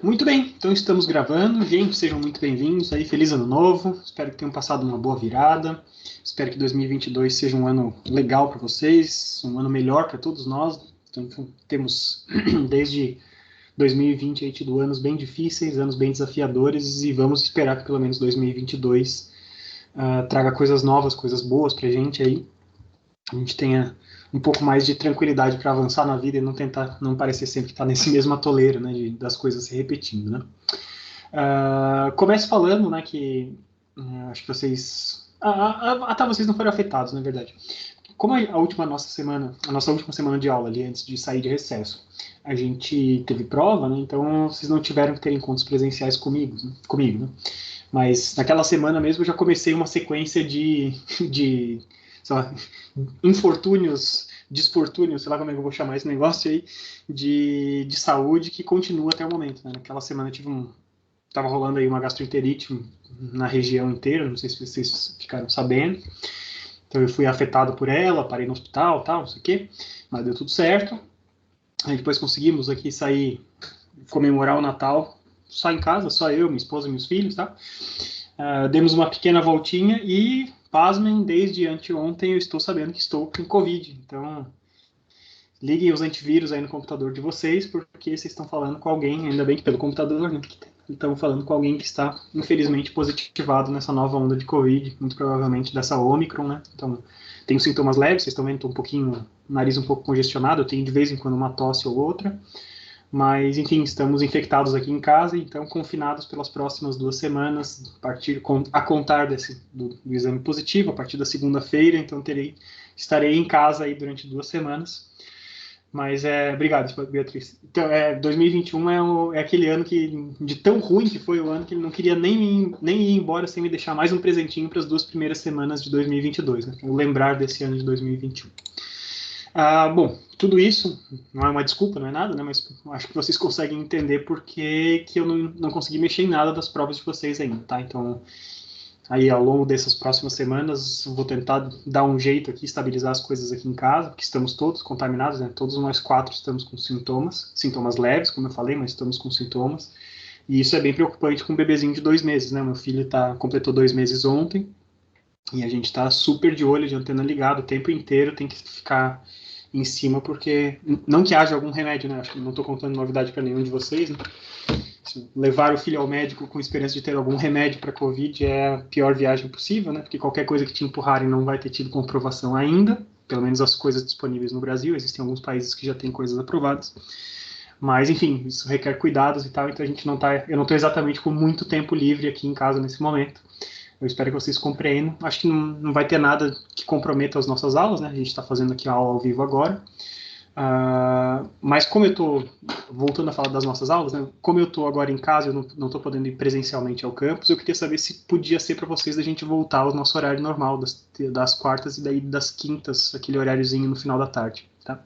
Muito bem, então estamos gravando. Gente, sejam muito bem-vindos aí. Feliz ano novo. Espero que tenham passado uma boa virada. Espero que 2022 seja um ano legal para vocês, um ano melhor para todos nós. Então, temos desde 2020 aí tido anos bem difíceis, anos bem desafiadores e vamos esperar que pelo menos 2022 traga coisas novas, coisas boas para a gente aí. A gente tenha um pouco mais de tranquilidade para avançar na vida e não tentar, não parecer sempre estar nesse mesmo atoleiro, né, das coisas se repetindo, né. Começo falando, né, que acho que vocês, até vocês não foram afetados, na verdade. Como a nossa última semana de aula ali, antes de sair de recesso, a gente teve prova, né, então vocês não tiveram que ter encontros presenciais comigo, né. Mas naquela semana mesmo eu já comecei uma sequência de sei lá, infortúnios, desfortúnios, sei lá como é que eu vou chamar esse negócio aí, de saúde que continua até o momento. Né? Naquela semana tava rolando aí uma gastroenterite na região inteira, não sei se vocês ficaram sabendo. Então eu fui afetado por ela, parei no hospital, tal, não sei o quê, mas deu tudo certo. Aí depois conseguimos aqui sair, comemorar o Natal, só em casa, só eu, minha esposa e meus filhos, tá? Demos uma pequena voltinha e, pasmem, desde anteontem eu estou sabendo que estou com Covid. Então, liguem os antivírus aí no computador de vocês, porque vocês estão falando com alguém, ainda bem que pelo computador, né? Estão falando com alguém que está, infelizmente, positivado nessa nova onda de Covid, muito provavelmente dessa Omicron, né? Então, tenho sintomas leves, vocês estão vendo, estou um pouquinho, nariz um pouco congestionado, eu tenho de vez em quando uma tosse ou outra, mas, enfim, estamos infectados aqui em casa, então confinados pelas próximas 2 semanas, a contar do exame positivo, a partir da segunda-feira, então estarei em casa aí durante 2 semanas. Mas obrigado, Beatriz. Então, 2021 é aquele ano que, de tão ruim que foi o ano, que ele não queria nem ir embora sem me deixar mais um presentinho para as 2 primeiras semanas de 2022, né? O lembrar desse ano de 2021. Bom, tudo isso não é uma desculpa, não é nada, né? Mas acho que vocês conseguem entender por que eu não consegui mexer em nada das provas de vocês ainda, tá? Então, aí ao longo dessas próximas semanas, vou tentar dar um jeito aqui, estabilizar as coisas aqui em casa, porque estamos todos contaminados, né? Todos nós 4 estamos com sintomas leves, como eu falei, mas estamos com sintomas. E isso é bem preocupante com um bebezinho de 2 meses, né? Meu filho completou 2 meses ontem, e a gente está super de olho, de antena ligada o tempo inteiro, tem que ficar em cima, porque não que haja algum remédio, né? Acho que não estou contando novidade para nenhum de vocês, né? Levar o filho ao médico com esperança de ter algum remédio para Covid é a pior viagem possível, né? Porque qualquer coisa que te empurrarem não vai ter tido comprovação ainda, pelo menos as coisas disponíveis no Brasil. Existem alguns países que já têm coisas aprovadas. Mas, enfim, isso requer cuidados e tal, então eu não estou exatamente com muito tempo livre aqui em casa nesse momento. Eu espero que vocês compreendam. Acho que não vai ter nada que comprometa as nossas aulas, né? A gente está fazendo aqui a aula ao vivo agora. Mas como eu estou, voltando a falar das nossas aulas, né? Como eu estou agora em casa, eu não estou podendo ir presencialmente ao campus, eu queria saber se podia ser para vocês a gente voltar ao nosso horário normal, das quartas e daí das quintas, aquele horáriozinho no final da tarde, tá?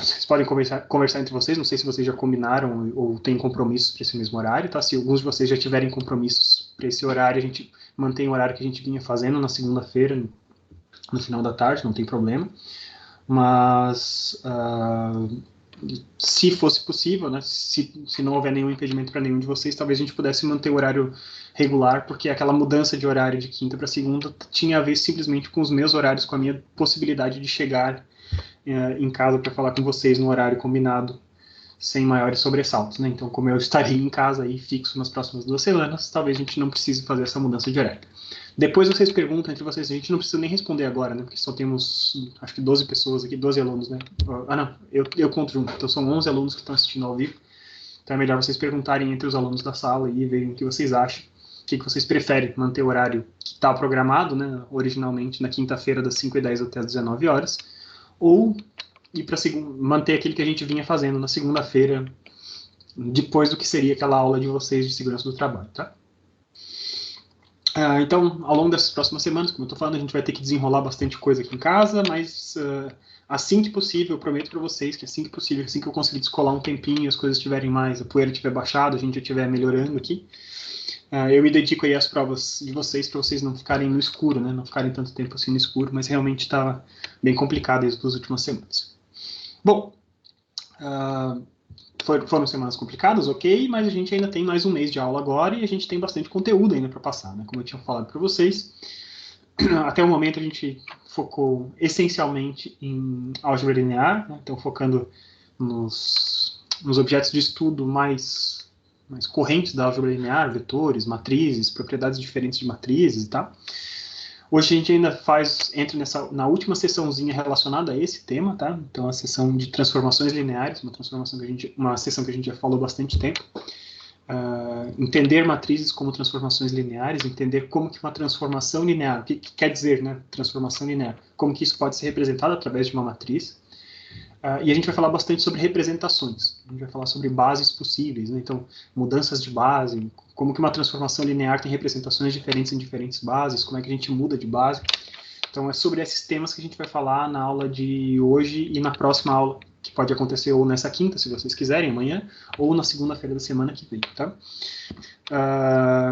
Vocês podem conversar entre vocês, não sei se vocês já combinaram ou têm compromissos para esse mesmo horário, tá? Se alguns de vocês já tiverem compromissos para esse horário, a gente mantém o horário que a gente vinha fazendo na segunda-feira, no final da tarde, não tem problema. Mas se fosse possível, né, se não houver nenhum impedimento para nenhum de vocês, talvez a gente pudesse manter o horário regular, porque aquela mudança de horário de quinta para segunda tinha a ver simplesmente com os meus horários, com a minha possibilidade de chegar em casa para falar com vocês no horário combinado, sem maiores sobressaltos, né? Então, como eu estaria em casa aí fixo nas próximas 2 semanas, talvez a gente não precise fazer essa mudança de horário. Depois vocês perguntam entre vocês, a gente não precisa nem responder agora, né? Porque só temos, acho que 12 pessoas aqui, 12 alunos, né? Não, eu conto junto, então são 11 alunos que estão assistindo ao vivo. Então é melhor vocês perguntarem entre os alunos da sala e verem o que vocês acham. O que vocês preferem? Manter o horário que está programado, né? Originalmente na quinta-feira, das 5h10 até as 19 horas, ou ir para manter aquele que a gente vinha fazendo na segunda-feira, depois do que seria aquela aula de vocês de segurança do trabalho, tá? Então, ao longo dessas próximas semanas, como eu estou falando, a gente vai ter que desenrolar bastante coisa aqui em casa, mas assim que possível, eu prometo para vocês que assim que possível, assim que eu conseguir descolar um tempinho, as coisas estiverem mais, a poeira estiver baixada, a gente já estiver melhorando aqui, eu me dedico aí às provas de vocês para vocês não ficarem no escuro, né? Não ficarem tanto tempo assim no escuro, mas realmente está bem complicado as 2 últimas semanas. Bom, foram semanas complicadas, ok, mas a gente ainda tem mais um mês de aula agora e a gente tem bastante conteúdo ainda para passar, né? Como eu tinha falado para vocês, até o momento a gente focou essencialmente em álgebra linear, né? Então focando nos objetos de estudo mais correntes da álgebra linear, vetores, matrizes, propriedades diferentes de matrizes e tal. Hoje a gente ainda entra na última sessãozinha relacionada a esse tema, tá? Então a sessão de transformações lineares, uma sessão que a gente já falou bastante tempo. Entender matrizes como transformações lineares, entender como que uma transformação linear, o que quer dizer, né, transformação linear, como que isso pode ser representado através de uma matriz. E a gente vai falar bastante sobre representações, a gente vai falar sobre bases possíveis, né? Então, mudanças de base, como que uma transformação linear tem representações diferentes em diferentes bases, como é que a gente muda de base. Então, é sobre esses temas que a gente vai falar na aula de hoje e na próxima aula, que pode acontecer ou nessa quinta, se vocês quiserem, amanhã, ou na segunda-feira da semana que vem, tá?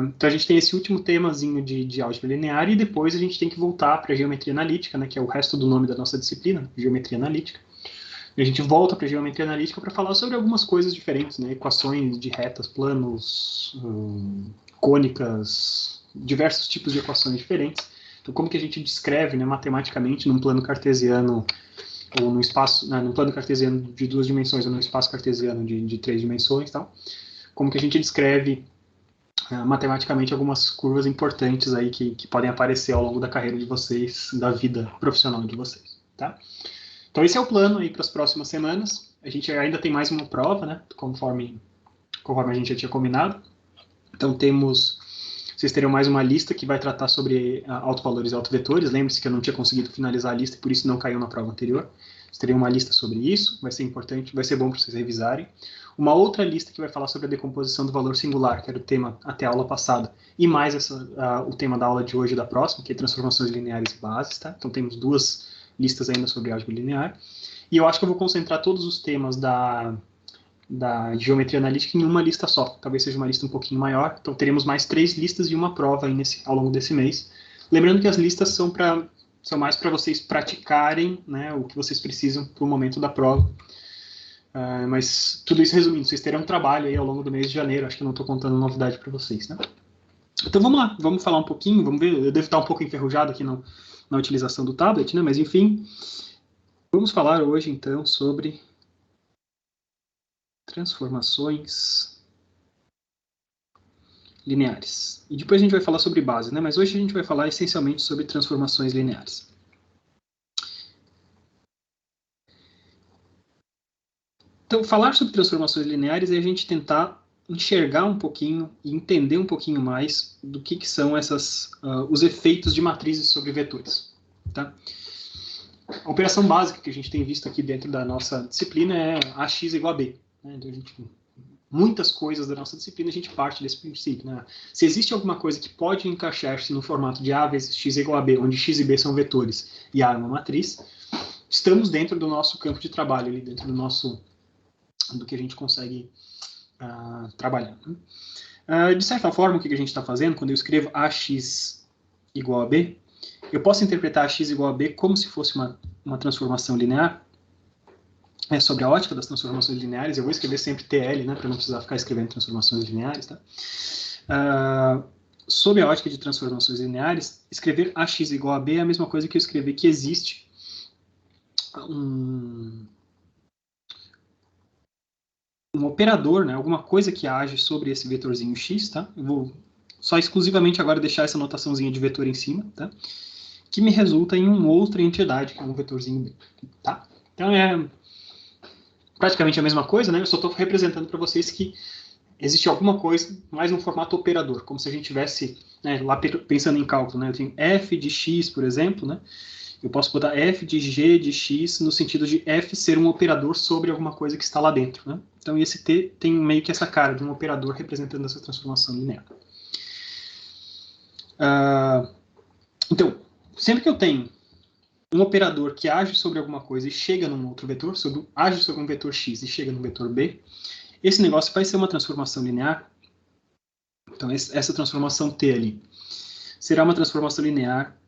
Então, a gente tem esse último temazinho de álgebra linear e depois a gente tem que voltar para a geometria analítica, né, que é o resto do nome da nossa disciplina, geometria analítica. E a gente volta para a geometria analítica para falar sobre algumas coisas diferentes, né? Equações de retas, planos, cônicas, diversos tipos de equações diferentes. Então, como que a gente descreve, né, matematicamente num plano cartesiano ou num espaço, num plano cartesiano de 2 dimensões ou num espaço cartesiano de 3 dimensões, tal? Como que a gente descreve matematicamente algumas curvas importantes aí que podem aparecer ao longo da carreira de vocês, da vida profissional de vocês, tá? Então esse é o plano aí para as próximas semanas. A gente ainda tem mais uma prova, né? Conforme a gente já tinha combinado. Então vocês terão mais uma lista que vai tratar sobre autovalores e autovetores. Lembre-se que eu não tinha conseguido finalizar a lista e por isso não caiu na prova anterior. Vocês terão uma lista sobre isso, vai ser importante, vai ser bom para vocês revisarem. Uma outra lista que vai falar sobre a decomposição do valor singular, que era o tema até a aula passada, e mais o tema da aula de hoje e da próxima, que é transformações lineares e bases, tá? Então temos 2 listas ainda sobre álgebra linear. E eu acho que eu vou concentrar todos os temas da geometria analítica em uma lista só. Talvez seja uma lista um pouquinho maior. Então teremos mais 3 listas e uma prova aí ao longo desse mês. Lembrando que as listas são mais para vocês praticarem, né, o que vocês precisam para o momento da prova. Mas tudo isso resumindo, vocês terão um trabalho aí ao longo do mês de janeiro. Acho que eu não estou contando novidade para vocês, né? Então vamos lá, vamos falar um pouquinho, vamos ver. Eu devo estar um pouco enferrujado aqui na utilização do tablet, né? Mas enfim, vamos falar hoje então sobre transformações lineares. E depois a gente vai falar sobre base, né? Mas hoje a gente vai falar essencialmente sobre transformações lineares. Então, falar sobre transformações lineares é a gente tentar enxergar um pouquinho e entender um pouquinho mais do que são os efeitos de matrizes sobre vetores, tá? A operação básica que a gente tem visto aqui dentro da nossa disciplina é AX igual a B. Né? Então, muitas coisas da nossa disciplina a gente parte desse princípio. Né? Se existe alguma coisa que pode encaixar-se no formato de A vezes X igual a B, onde X e B são vetores e A é uma matriz, estamos dentro do nosso campo de trabalho, ali, dentro do que a gente consegue trabalhar. Né? De certa forma, o que a gente está fazendo, quando eu escrevo AX igual a B, eu posso interpretar x igual a b como se fosse uma transformação linear. Sobre a ótica das transformações lineares, eu vou escrever sempre TL, né, para não precisar ficar escrevendo transformações lineares. Tá? Sob a ótica de transformações lineares, escrever ax igual a b é a mesma coisa que eu escrever que existe um operador, né, alguma coisa que age sobre esse vetorzinho x. Tá? Eu vou só exclusivamente agora deixar essa notaçãozinha de vetor em cima, tá? Que me resulta em uma outra entidade, que é um vetorzinho B. Tá? Então é praticamente a mesma coisa, né? Eu só estou representando para vocês que existe alguma coisa mais no formato operador, como se a gente tivesse, né, lá pensando em cálculo, né? Eu tenho f de x, por exemplo, né? Eu posso botar f de g de x no sentido de f ser um operador sobre alguma coisa que está lá dentro, né? Então esse t tem meio que essa cara de um operador representando essa transformação linear. Então, sempre que eu tenho um operador que age sobre alguma coisa e chega num outro vetor, age sobre um vetor x e chega num vetor b, esse negócio vai ser uma transformação linear. Então, essa transformação t ali será uma transformação linear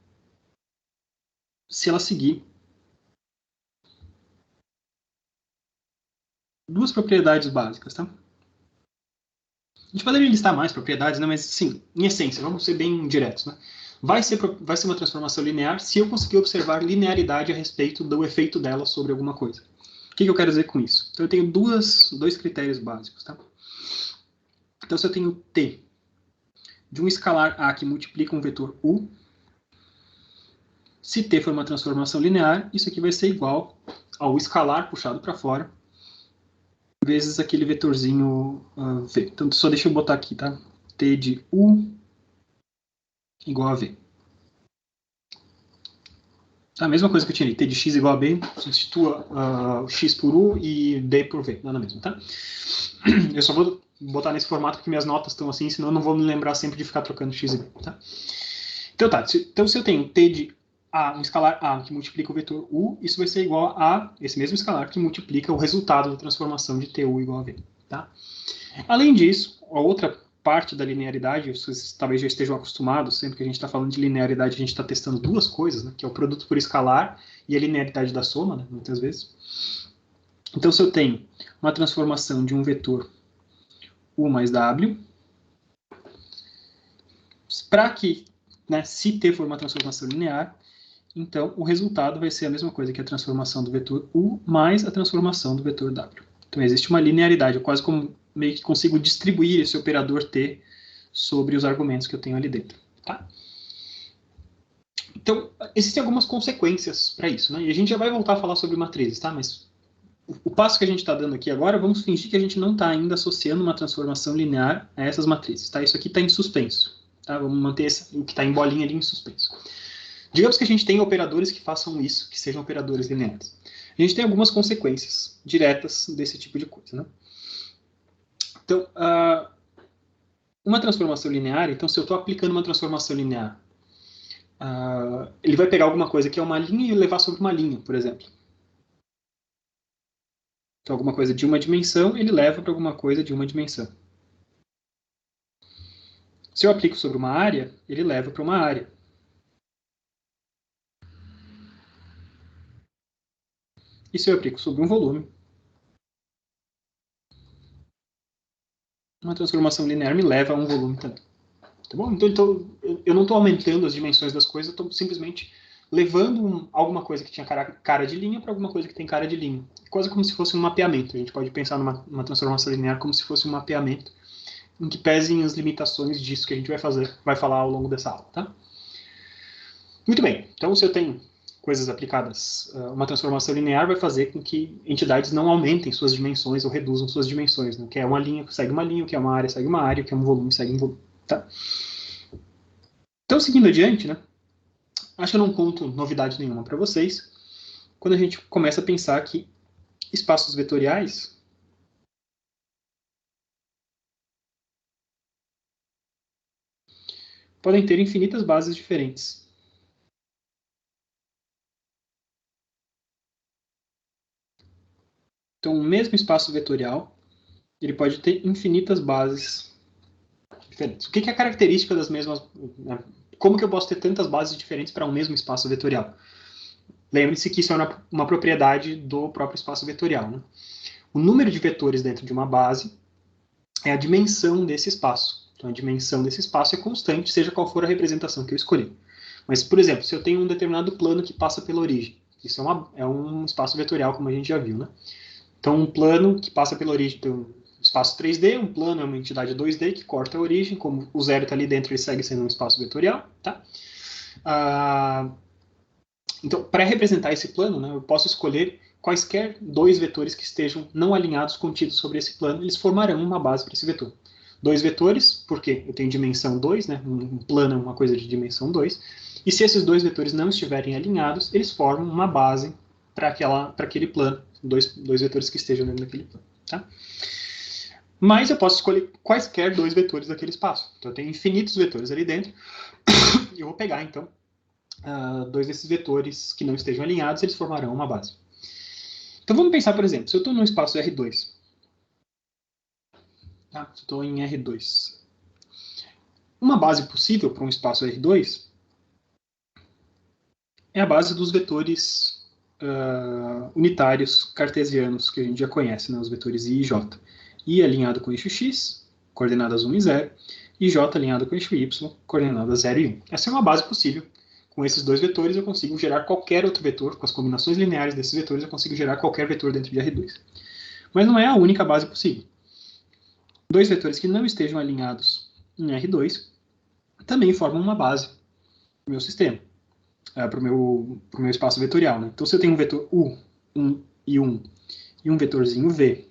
se ela seguir duas propriedades básicas, tá? A gente poderia listar mais propriedades, né? Mas, sim, em essência, vamos ser bem diretos, né? Vai ser uma transformação linear se eu conseguir observar linearidade a respeito do efeito dela sobre alguma coisa. O que eu quero dizer com isso? Então, eu tenho dois critérios básicos, tá? Então, se eu tenho t de um escalar a que multiplica um vetor u, se t for uma transformação linear, isso aqui vai ser igual ao escalar puxado para fora, vezes aquele vetorzinho v. Então, só deixa eu botar aqui, tá? T de u igual a v. A mesma coisa que eu tinha ali, t de x igual a b, substitua x por u e b por v, nada mesmo, tá? Eu só vou botar nesse formato porque minhas notas estão assim, senão eu não vou me lembrar sempre de ficar trocando x e b, tá? Então tá, então se eu tenho t de a, um escalar a que multiplica o vetor u, isso vai ser igual a esse mesmo escalar que multiplica o resultado da transformação de tu igual a v, tá? Além disso, a outra parte da linearidade, vocês talvez já estejam acostumados, sempre que a gente está falando de linearidade, a gente está testando duas coisas, né, que é o produto por escalar e a linearidade da soma, né, muitas vezes. Então, se eu tenho uma transformação de um vetor u mais w, para que, né, se t for uma transformação linear, então o resultado vai ser a mesma coisa que a transformação do vetor u mais a transformação do vetor w. Então, existe uma linearidade, eu quase como meio que consigo distribuir esse operador t sobre os argumentos que eu tenho ali dentro. Tá? Então, existem algumas consequências para isso, né? E a gente já vai voltar a falar sobre matrizes, tá? Mas o passo que a gente está dando aqui agora, vamos fingir que a gente não está ainda associando uma transformação linear a essas matrizes, tá? Isso aqui está em suspenso, tá? Vamos manter o que está em bolinha ali em suspenso. Digamos que a gente tenha operadores que façam isso, que sejam operadores lineares. A gente tem algumas consequências diretas desse tipo de coisa, né? Então, uma transformação linear, então se eu estou aplicando uma transformação linear, ele vai pegar alguma coisa que é uma linha e levar sobre uma linha, por exemplo. Então, alguma coisa de uma dimensão, ele leva para alguma coisa de uma dimensão. Se eu aplico sobre uma área, ele leva para uma área. E se eu aplico sobre um volume, uma transformação linear me leva a um volume também. Tá bom? Então eu não estou aumentando as dimensões das coisas, eu estou simplesmente levando alguma coisa que tinha cara de linha para alguma coisa que tem cara de linha. Quase como se fosse um mapeamento. A gente pode pensar numa transformação linear como se fosse um mapeamento, em que pesem as limitações disso que a gente vai falar ao longo dessa aula. Tá? Muito bem. Então, se eu tenho coisas aplicadas, uma transformação linear vai fazer com que entidades não aumentem suas dimensões ou reduzam suas dimensões. Né? O que é uma linha segue uma linha, o que é uma área segue uma área, o que é um volume segue um volume. Tá? Então, seguindo adiante, né? Acho que eu não conto novidade nenhuma para vocês quando a gente começa a pensar que espaços vetoriais podem ter infinitas bases diferentes. Então, o mesmo espaço vetorial, ele pode ter infinitas bases diferentes. O que é a característica das mesmas... Né? Como que eu posso ter tantas bases diferentes para um mesmo espaço vetorial? Lembre-se que isso é uma propriedade do próprio espaço vetorial. Né? O número de vetores dentro de uma base é a dimensão desse espaço. Então, a dimensão desse espaço é constante, seja qual for a representação que eu escolhi. Mas, por exemplo, se eu tenho um determinado plano que passa pela origem, isso é um espaço vetorial, como a gente já viu, né? Então, um plano que passa pela origem tem um espaço 3D, um plano é uma entidade 2D que corta a origem, como o zero está ali dentro, ele segue sendo um espaço vetorial, tá? Então, para representar esse plano, né, eu posso escolher quaisquer dois vetores que estejam não alinhados contidos sobre esse plano, eles formarão uma base para esse vetor. Dois vetores, porque eu tenho dimensão 2, né, um plano é uma coisa de dimensão 2, e se esses dois vetores não estiverem alinhados, eles formam uma base para aquele plano, dois vetores que estejam dentro daquele plano. Tá? Mas eu posso escolher quaisquer dois vetores daquele espaço. Então eu tenho infinitos vetores ali dentro, e eu vou pegar, então, dois desses vetores que não estejam alinhados, eles formarão uma base. Então vamos pensar, por exemplo, se eu estou num espaço R2, tá? Se eu estou em R2, uma base possível para um espaço R2 é a base dos vetores unitários cartesianos que a gente já conhece, né, os vetores I e J. I alinhado com o eixo X, coordenadas 1 e 0, e J alinhado com o eixo Y, coordenadas 0 e 1. Essa é uma base possível. Com esses dois vetores eu consigo gerar qualquer outro vetor, com as combinações lineares desses vetores eu consigo gerar qualquer vetor dentro de R2. Mas não é a única base possível. Dois vetores que não estejam alinhados em R2 também formam uma base para o meu sistema, para o meu espaço vetorial. Né? Então, se eu tenho um vetor U, 1 e 1, e um vetorzinho V,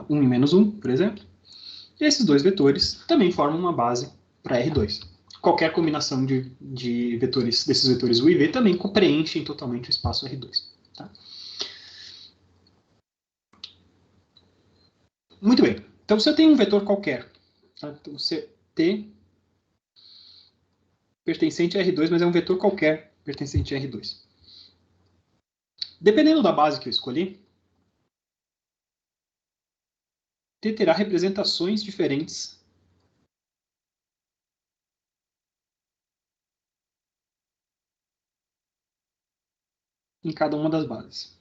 1 e menos 1, por exemplo, esses dois vetores também formam uma base para R2. Qualquer combinação de vetores, desses vetores U e V também preenchem totalmente o espaço R2. Tá? Muito bem. Então, se eu tenho um vetor qualquer, tá? Então, T pertencente a R2, mas é um vetor qualquer pertencente a R2. Dependendo da base que eu escolhi, T terá representações diferentes em cada uma das bases.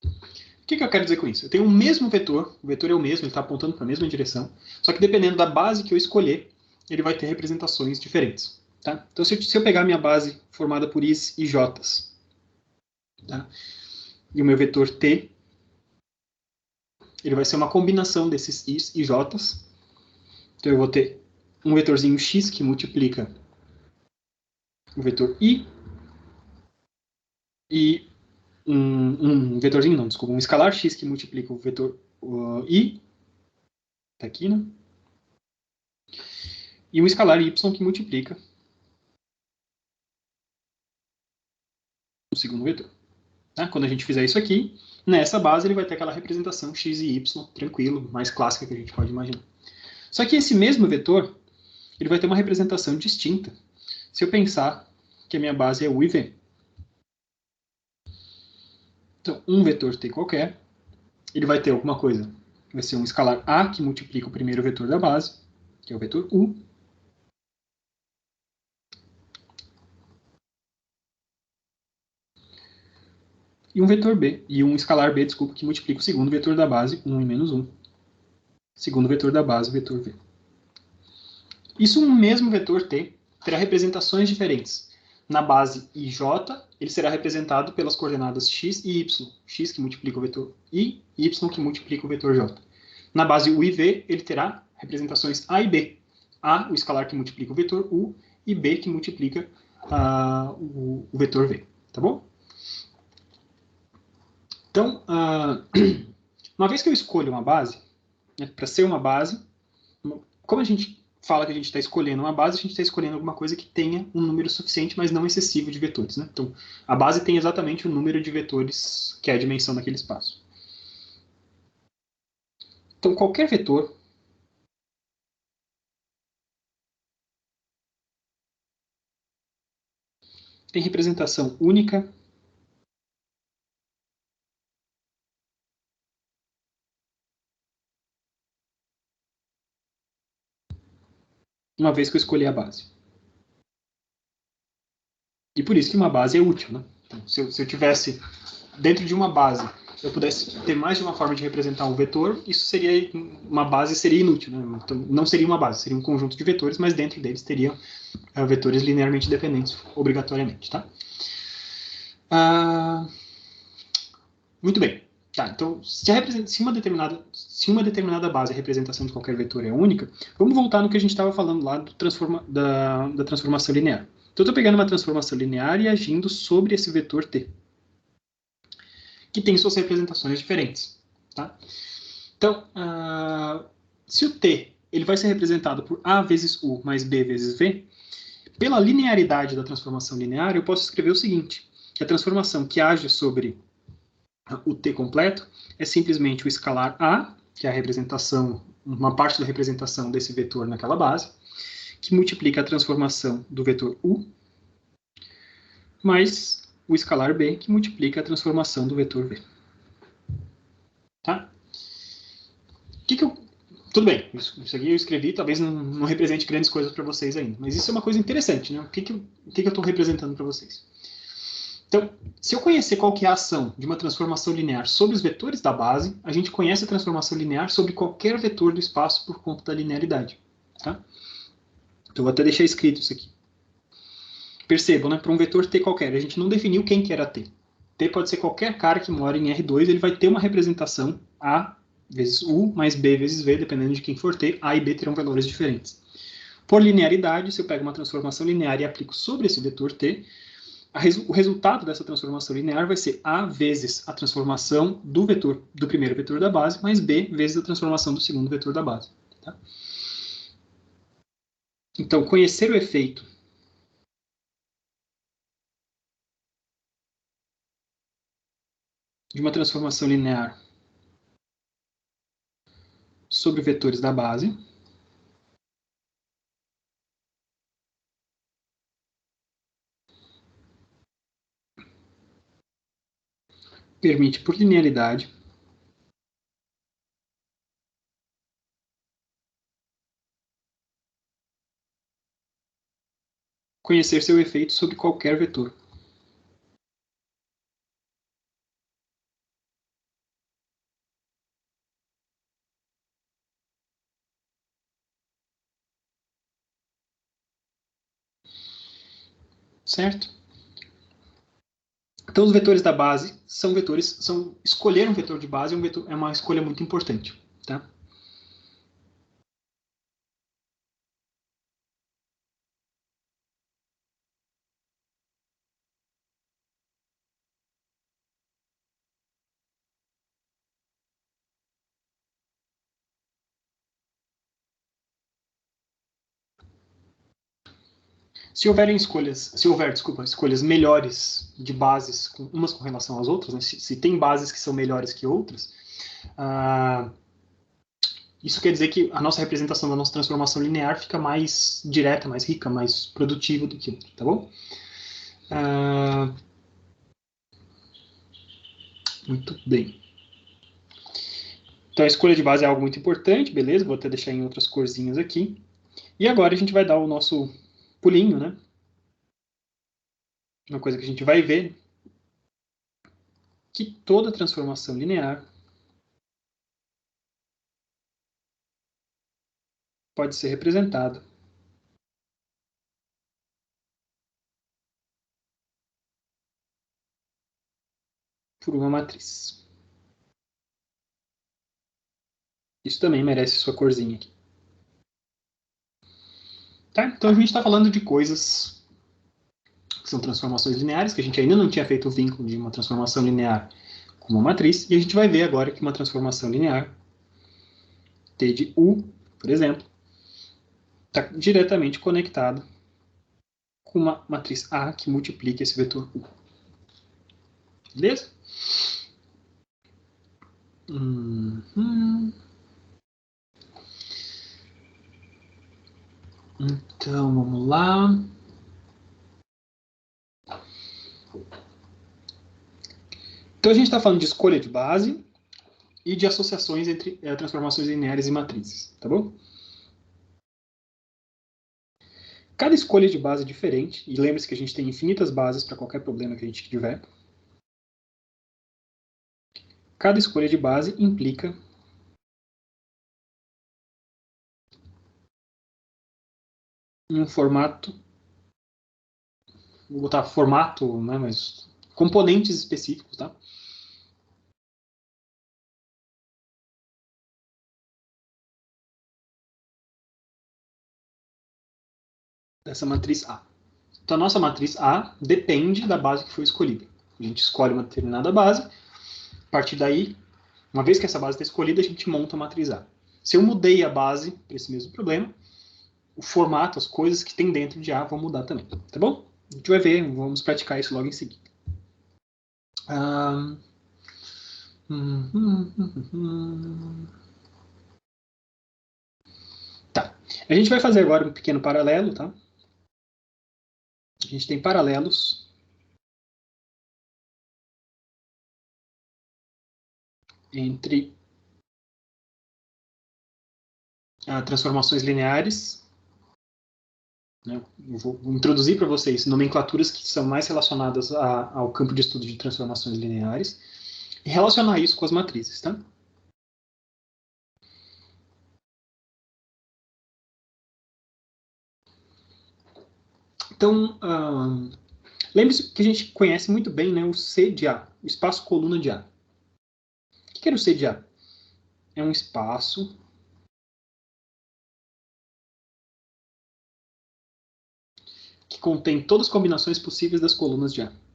O que eu quero dizer com isso? Eu tenho o mesmo vetor, o vetor é o mesmo, ele está apontando para a mesma direção, só que dependendo da base que eu escolher, ele vai ter representações diferentes. Tá? Então, se eu pegar minha base formada por Is e Js, tá? E o meu vetor T, ele vai ser uma combinação desses Is e Js. Então, eu vou ter um vetorzinho X que multiplica o vetor I e um vetorzinho, não, desculpa, um escalar X que multiplica o vetor I, tá aqui, né? E um escalar Y que multiplica o segundo vetor. Tá? Quando a gente fizer isso aqui, nessa base ele vai ter aquela representação X e Y, tranquilo, mais clássica que a gente pode imaginar. Só que esse mesmo vetor, ele vai ter uma representação distinta se eu pensar que a minha base é U e V. Então, um vetor T qualquer, ele vai ter alguma coisa. Vai ser um escalar A que multiplica o primeiro vetor da base, que é o vetor U. E um vetor B, e um escalar B, desculpa, que multiplica o segundo vetor da base, 1 e menos 1. Segundo vetor da base, vetor V. Isso um mesmo vetor T terá representações diferentes. Na base IJ, ele será representado pelas coordenadas x e y. X que multiplica o vetor I, y que multiplica o vetor j. Na base U e V, ele terá representações A e B. A, o escalar que multiplica o vetor U, e B que multiplica o vetor V. Tá bom? Então, uma vez que eu escolho uma base, né, para ser uma base, como a gente fala que a gente está escolhendo uma base, a gente está escolhendo alguma coisa que tenha um número suficiente, mas não excessivo de vetores. Né? Então, a base tem exatamente o número de vetores que é a dimensão daquele espaço. Então, qualquer vetor tem representação única uma vez que eu escolhi a base. E por isso que uma base é útil. Né? Então, se eu tivesse dentro de uma base, eu pudesse ter mais de uma forma de representar um vetor, isso seria uma base seria inútil. Né? Então, não seria uma base, seria um conjunto de vetores, mas dentro deles teriam vetores linearmente dependentes, obrigatoriamente. Tá? Muito bem. Tá, então, se uma determinada base, a representação de qualquer vetor é única, vamos voltar no que a gente estava falando lá da transformação linear. Então, eu estou pegando uma transformação linear e agindo sobre esse vetor T, que tem suas representações diferentes. Tá? Então, se o T ele vai ser representado por A vezes U mais B vezes V, pela linearidade da transformação linear, eu posso escrever o seguinte, que a transformação que age sobre o T completo é simplesmente o escalar A, que é a representação, uma parte da representação desse vetor naquela base, que multiplica a transformação do vetor U, mais o escalar B, que multiplica a transformação do vetor V. Tá? Então, Tudo bem, isso aqui eu escrevi, talvez não represente grandes coisas para vocês ainda, mas isso é uma coisa interessante, né? O que eu estou representando para vocês? Então, se eu conhecer qual que é a ação de uma transformação linear sobre os vetores da base, a gente conhece a transformação linear sobre qualquer vetor do espaço por conta da linearidade. Tá? Então, eu vou até deixar escrito isso aqui. Percebam, né? Para um vetor T qualquer, a gente não definiu quem que era T. T pode ser qualquer cara que mora em R2, ele vai ter uma representação A vezes U mais B vezes V, dependendo de quem for T, A e B terão valores diferentes. Por linearidade, se eu pego uma transformação linear e aplico sobre esse vetor T, o resultado dessa transformação linear vai ser A vezes a transformação do primeiro vetor da base, mais B vezes a transformação do segundo vetor da base. Tá? Então, conhecer o efeito de uma transformação linear sobre vetores da base permite, por linearidade, conhecer seu efeito sobre qualquer vetor. Certo? Então, os vetores da base são vetores. Escolher um vetor de base é uma escolha muito importante. Tá? Se houver escolhas melhores de bases, umas com relação às outras, né? Se tem bases que são melhores que outras, ah, isso quer dizer que a nossa representação da nossa transformação linear fica mais direta, mais rica, mais produtiva do que outra, tá bom? Ah, muito bem. Então a escolha de base é algo muito importante, beleza? Vou até deixar em outras corzinhas aqui. E agora a gente vai dar o nosso pulinho, né? Uma coisa que a gente vai ver, que toda transformação linear pode ser representada por uma matriz. Isso também merece sua corzinha aqui. Tá? Então a gente está falando de coisas que são transformações lineares, que a gente ainda não tinha feito o vínculo de uma transformação linear com uma matriz, e a gente vai ver agora que uma transformação linear, T de U, por exemplo, está diretamente conectada com uma matriz A que multiplica esse vetor U. Beleza? Então, vamos lá. Então, a gente está falando de escolha de base e de associações entre transformações lineares e matrizes, tá bom? Cada escolha de base é diferente, e lembre-se que a gente tem infinitas bases para qualquer problema que a gente tiver. Cada escolha de base implica um formato, vou botar formato, né, mas componentes específicos, tá? Dessa matriz A. Então, a nossa matriz A depende da base que foi escolhida. A gente escolhe uma determinada base, a partir daí, uma vez que essa base está escolhida, a gente monta a matriz A. Se eu mudei a base para esse mesmo problema, o formato, as coisas que tem dentro de A vão mudar também, tá bom? A gente vai ver, vamos praticar isso logo em seguida. Ah, Tá. A gente vai fazer agora um pequeno paralelo, tá? A gente tem paralelos entre transformações lineares. Né? Eu vou introduzir para vocês nomenclaturas que são mais relacionadas ao campo de estudo de transformações lineares e relacionar isso com as matrizes, tá? Então, lembre-se que a gente conhece muito bem, né, o C de A, o espaço coluna de A. O que era o C de A? É um espaço que contém todas as combinações possíveis das colunas de A.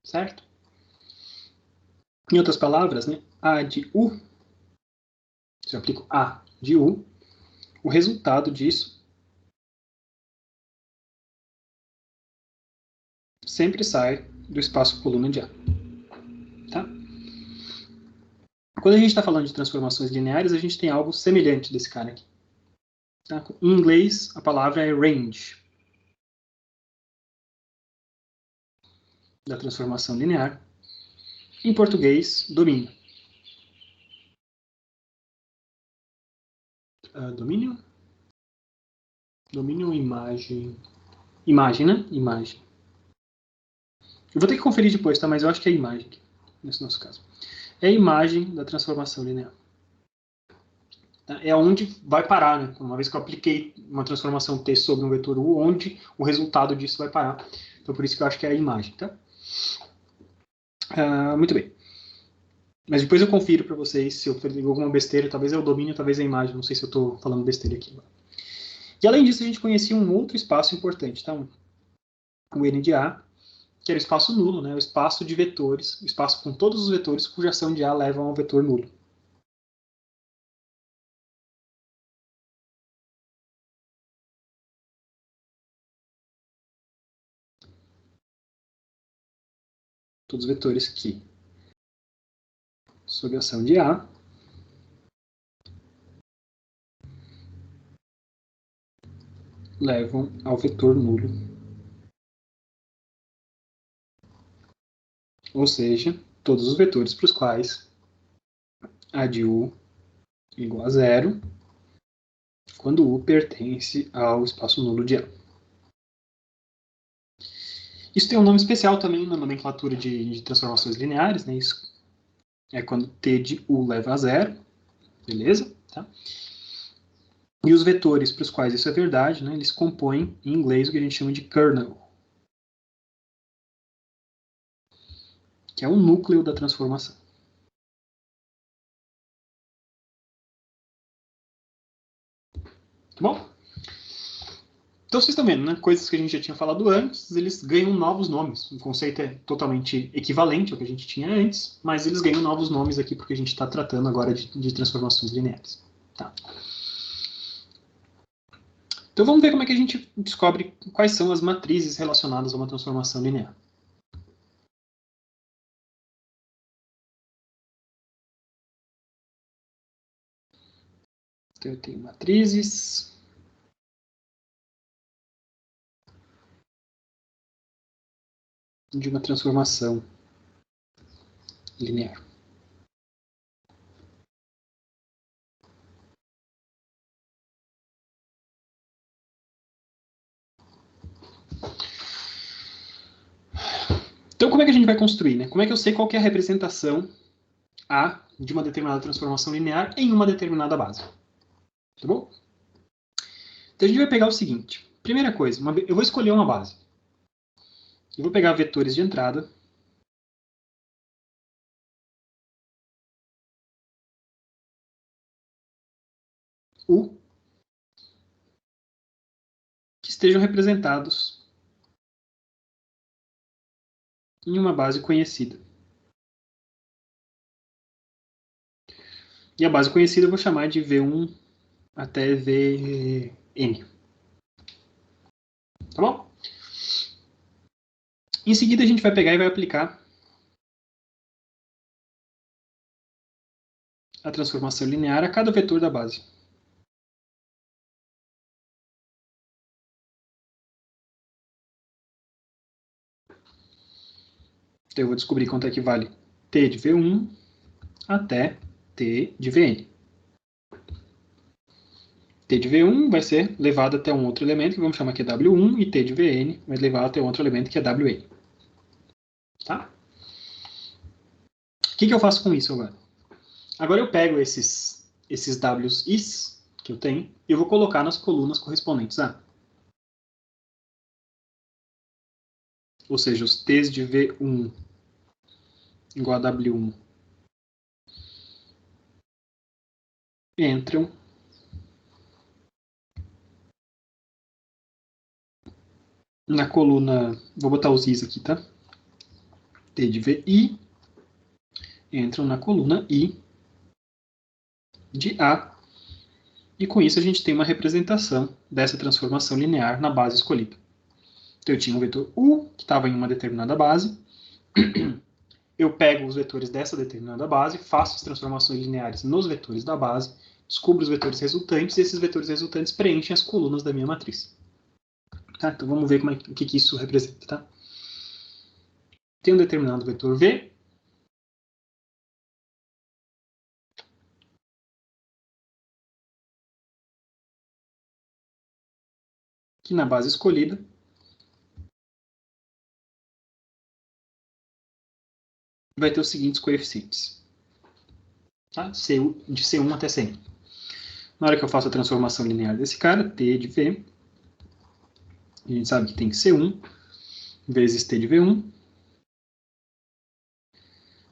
Certo? Em outras palavras, né, A de U, se eu aplico A de U, o resultado disso sempre sai do espaço coluna de A. Tá? Quando a gente está falando de transformações lineares, a gente tem algo semelhante desse cara aqui. Tá? Em inglês, a palavra é range, da transformação linear. Em português, domínio. Domínio? Domínio ou imagem? Imagem, né? Imagem. Eu vou ter que conferir depois, tá? Mas eu acho que é imagem aqui, nesse nosso caso. É a imagem da transformação linear. Tá? É onde vai parar, né? Uma vez que eu apliquei uma transformação T sobre um vetor U, onde o resultado disso vai parar. Então, por isso que eu acho que é a imagem, tá? Muito bem. Mas depois eu confiro para vocês se eu falei alguma besteira. Talvez é o domínio, talvez é a imagem. Não sei se eu estou falando besteira aqui. E além disso, a gente conhecia um outro espaço importante, tá? O N de A, que era o espaço nulo, né? O espaço de vetores, o espaço com todos os vetores cuja ação de A leva a um vetor nulo. Todos os vetores que, sob a ação de A, levam ao vetor nulo. Ou seja, todos os vetores para os quais A de U é igual a zero, quando U pertence ao espaço nulo de A. Isso tem um nome especial também na nomenclatura de transformações lineares, né? Isso é quando T de U leva a zero, beleza? Tá? E os vetores para os quais isso é verdade, né? Eles compõem, em inglês, o que a gente chama de kernel, que é o núcleo da transformação. Tá bom? Então vocês estão vendo, né? Coisas que a gente já tinha falado antes, eles ganham novos nomes. O conceito é totalmente equivalente ao que a gente tinha antes, mas eles ganham novos nomes aqui porque a gente está tratando agora de transformações lineares. Tá? Então vamos ver como é que a gente descobre quais são as matrizes relacionadas a uma transformação linear. Então eu tenho matrizes. De uma transformação linear. Então, como é que a gente vai construir? Né? Como é que eu sei qual que é a representação A de uma determinada transformação linear em uma determinada base? Tá bom? Então, a gente vai pegar o seguinte. Primeira coisa, eu vou escolher uma base. Eu vou pegar vetores de entrada. U, que estejam representados em uma base conhecida. E a base conhecida eu vou chamar de V1 até Vn. Tá bom? Em seguida, a gente vai pegar e vai aplicar a transformação linear a cada vetor da base. Então, eu vou descobrir quanto é que vale T de V1 até T de Vn. T de V1 vai ser levado até um outro elemento, que vamos chamar aqui W1, e T de Vn vai levar até outro elemento, que é Wn. Tá? O que eu faço com isso agora? Agora eu pego esses Ws que eu tenho e eu vou colocar nas colunas correspondentes a. Ou seja, os T's de V1 igual a W1 entram na coluna, vou botar os I's aqui, tá? T de VI entram na coluna I de A, e com isso a gente tem uma representação dessa transformação linear na base escolhida. Então eu tinha um vetor U, que estava em uma determinada base, eu pego os vetores dessa determinada base, faço as transformações lineares nos vetores da base, descubro os vetores resultantes, e esses vetores resultantes preenchem as colunas da minha matriz. Tá? Então vamos ver o que isso representa. Tá? Tem um determinado vetor V, que na base escolhida vai ter os seguintes coeficientes. Tá? De C1 até Cn. Na hora que eu faço a transformação linear desse cara, T de V, a gente sabe que tem C1 vezes T de V1,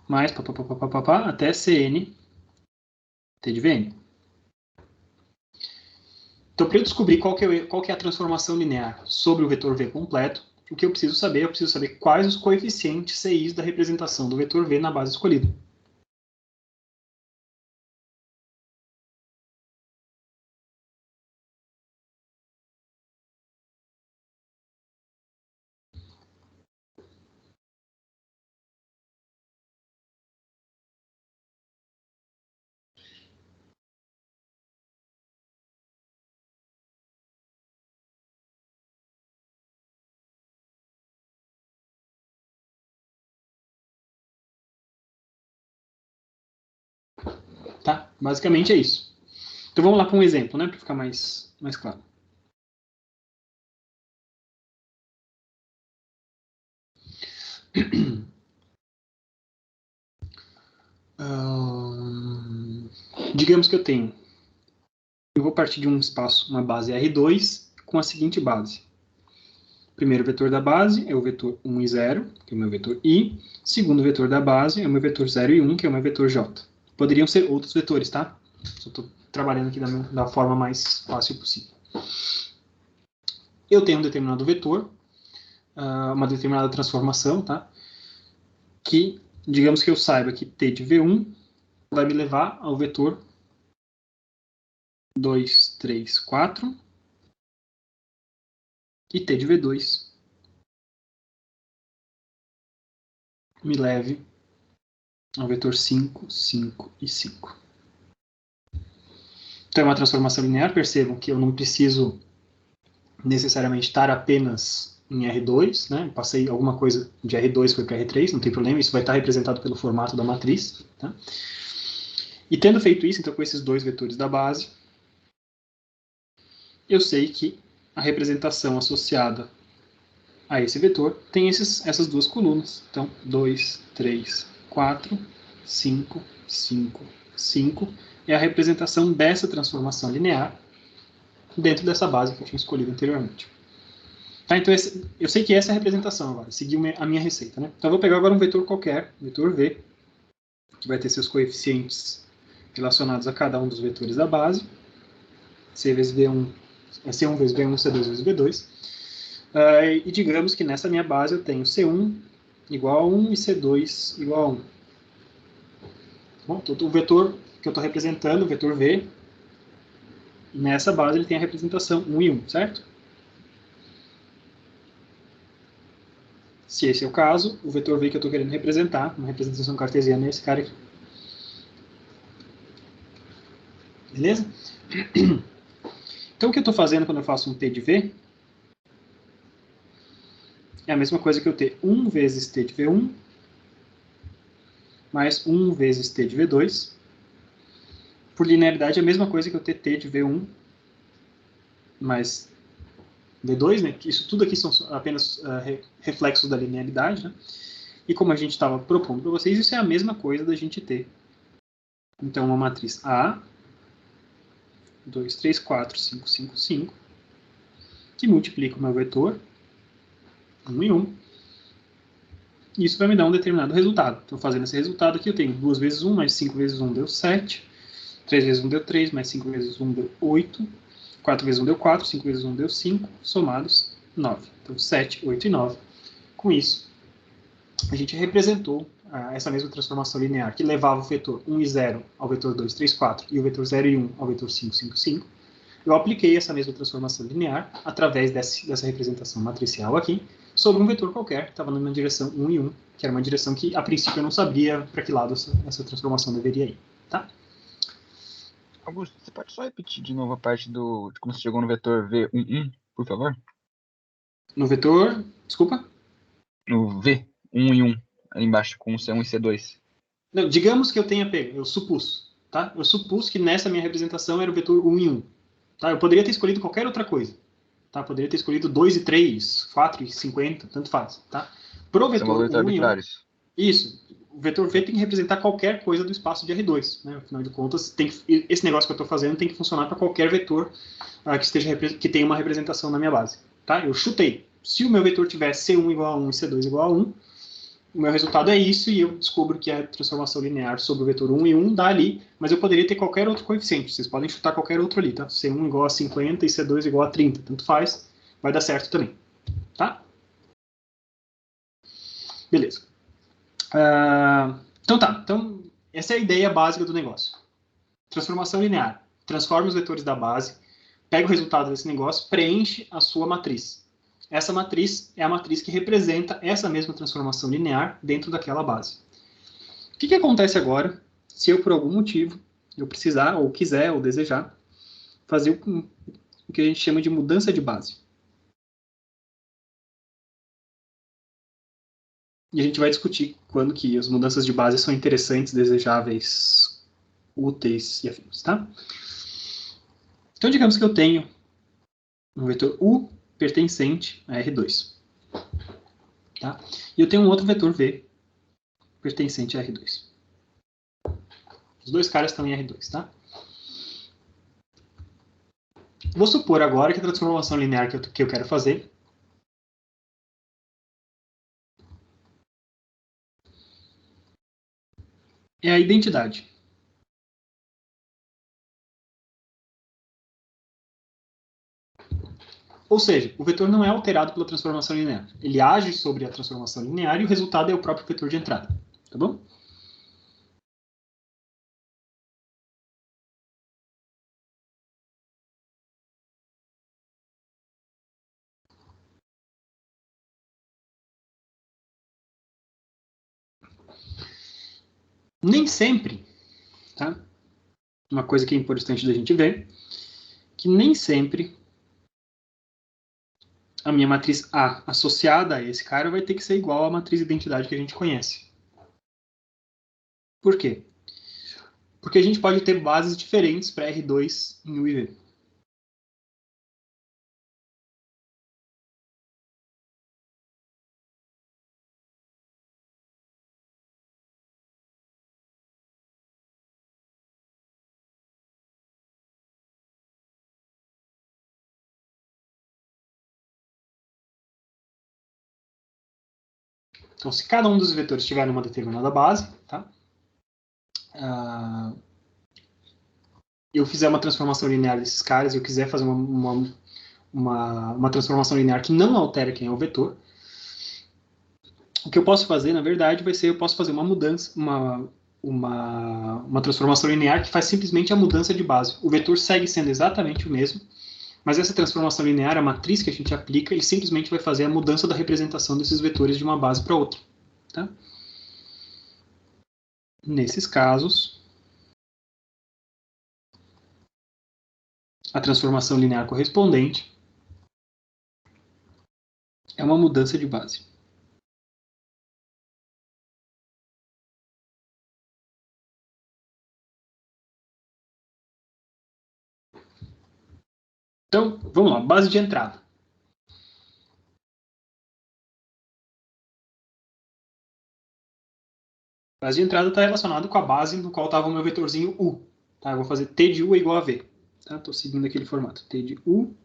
mais até Cn T de Vn. Então, para eu descobrir qual que é a transformação linear sobre o vetor V completo, o que eu preciso saber? Eu preciso saber quais os coeficientes CIs da representação do vetor V na base escolhida. Tá? Basicamente é isso. Então vamos lá para um exemplo, né, para ficar mais claro. Digamos que eu vou partir de um espaço, uma base R2, com a seguinte base. O primeiro vetor da base é o vetor 1 e 0, que é o meu vetor I. Segundo vetor da base é o meu vetor 0 e 1, que é o meu vetor J. Poderiam ser outros vetores, tá? Só estou trabalhando aqui da forma mais fácil possível. Eu tenho um determinado vetor, uma determinada transformação, tá? Que, digamos que eu saiba que T de V1 vai me levar ao vetor 2, 3, 4, e T de V2 me leve ao vetor 5, 5 e 5. Então é uma transformação linear, percebam que eu não preciso necessariamente estar apenas em R2, né? Passei alguma coisa de R2 foi para R3, não tem problema, isso vai estar representado pelo formato da matriz. Tá? E tendo feito isso, então com esses dois vetores da base, eu sei que a representação associada a esse vetor tem essas duas colunas. Então, 2, 3, 4, 5, 5, 5 é a representação dessa transformação linear dentro dessa base que eu tinha escolhido anteriormente. Tá, então, eu sei que essa é a representação agora, seguir a minha receita. Né? Então, eu vou pegar agora um vetor qualquer, vetor V, que vai ter seus coeficientes relacionados a cada um dos vetores da base. C vezes V1, C1 vezes V1, C2 vezes V2. E digamos que nessa minha base eu tenho C1 igual a 1 e C2 igual a 1. Bom, então, o vetor que eu estou representando, o vetor V, nessa base ele tem a representação 1 e 1, certo? Se esse é o caso, o vetor V que eu estou querendo representar, uma representação cartesiana, é esse cara aqui. Beleza? Então o que eu estou fazendo quando eu faço um T de V é a mesma coisa que eu ter 1 vezes T de V1 mais 1 vezes t de V2. Por linearidade é a mesma coisa que eu ter t de V1 mais V2, né? Isso tudo aqui são apenas reflexos da linearidade, né? E como a gente estava propondo para vocês, isso é a mesma coisa da gente ter. Então, uma matriz A, 2, 3, 4, 5, 5, 5, que multiplica o meu vetor 1 e 1. E isso vai me dar um determinado resultado. Então, fazendo esse resultado aqui, eu tenho 2 vezes 1, mais 5 vezes 1 deu 7. 3 vezes 1 deu 3, mais 5 vezes 1 deu 8. 4 vezes 1 deu 4, 5 vezes 1 deu 5, somados 9. Então, 7, 8 e 9. Com isso, a gente representou essa mesma transformação linear, que levava o vetor 1 e 0 ao vetor 2, 3, 4, e o vetor 0 e 1 ao vetor 5, 5, 5. Eu apliquei essa mesma transformação linear através dessa representação matricial aqui, sobre um vetor qualquer, que estava na direção 1 e 1, que era uma direção que, a princípio, eu não sabia para que lado essa transformação deveria ir. Tá? Augusto, você pode só repetir de novo a parte de como você chegou no vetor V11, por favor? No vetor, desculpa? No V1 e 1, ali embaixo, com C1 e C2. Não, digamos que eu tenha pego, eu supus, tá? Eu supus que nessa minha representação era o vetor 1 e 1. Tá? Eu poderia ter escolhido qualquer outra coisa. Tá? Poderia ter escolhido 2 e 3, 4 e 50, tanto faz. Tá? Pro São vetor valores 1 e 1, arbitrários. isso. O vetor V tem que representar qualquer coisa do espaço de R2. Né? Afinal de contas, esse negócio que eu estou fazendo tem que funcionar para qualquer vetor que tenha uma representação na minha base. Tá? Eu chutei. Se o meu vetor tiver C1 igual a 1 e C2 igual a 1, o meu resultado é isso, e eu descubro que a transformação linear sobre o vetor 1 e 1 dá ali, mas eu poderia ter qualquer outro coeficiente. Vocês podem chutar qualquer outro ali, tá? C1 igual a 50 e C2 igual a 30. Tanto faz, vai dar certo também. Tá? Beleza. Então tá. Então, essa é a ideia básica do negócio. Transformação linear. Transforma os vetores da base, pega o resultado desse negócio, preenche a sua matriz. Essa matriz é a matriz que representa essa mesma transformação linear dentro daquela base. O que acontece agora se eu, por algum motivo, eu precisar, ou quiser, ou desejar, fazer o que a gente chama de mudança de base? E a gente vai discutir quando que as mudanças de base são interessantes, desejáveis, úteis e afins, tá? Então, digamos que eu tenho um vetor U pertencente a R2. Tá? E eu tenho um outro vetor V pertencente a R2. Os dois caras estão em R2, tá? Vou supor agora que a transformação linear que eu quero fazer é a identidade. Ou seja, o vetor não é alterado pela transformação linear. Ele age sobre a transformação linear e o resultado é o próprio vetor de entrada. Tá bom? Nem sempre, tá? Uma coisa que é importante da gente ver, que nem sempre a minha matriz A associada a esse cara vai ter que ser igual à matriz identidade que a gente conhece. Por quê? Porque a gente pode ter bases diferentes para R2 em U e V. Então, se cada um dos vetores estiver numa determinada base, tá? Eu fizer uma transformação linear desses caras, eu quiser fazer uma transformação linear que não altera quem é o vetor, o que eu posso fazer, na verdade, vai ser eu posso fazer uma mudança, uma transformação linear que faz simplesmente a mudança de base. O vetor segue sendo exatamente o mesmo, mas essa transformação linear, a matriz que a gente aplica, ele simplesmente vai fazer a mudança da representação desses vetores de uma base para outra. Tá? Nesses casos, a transformação linear correspondente é uma mudança de base. Então, vamos lá, base de entrada. Base de entrada está relacionado com a base no qual estava o meu vetorzinho U. Tá? Eu vou fazer T de U é igual a V. Estou seguindo aquele formato. T de U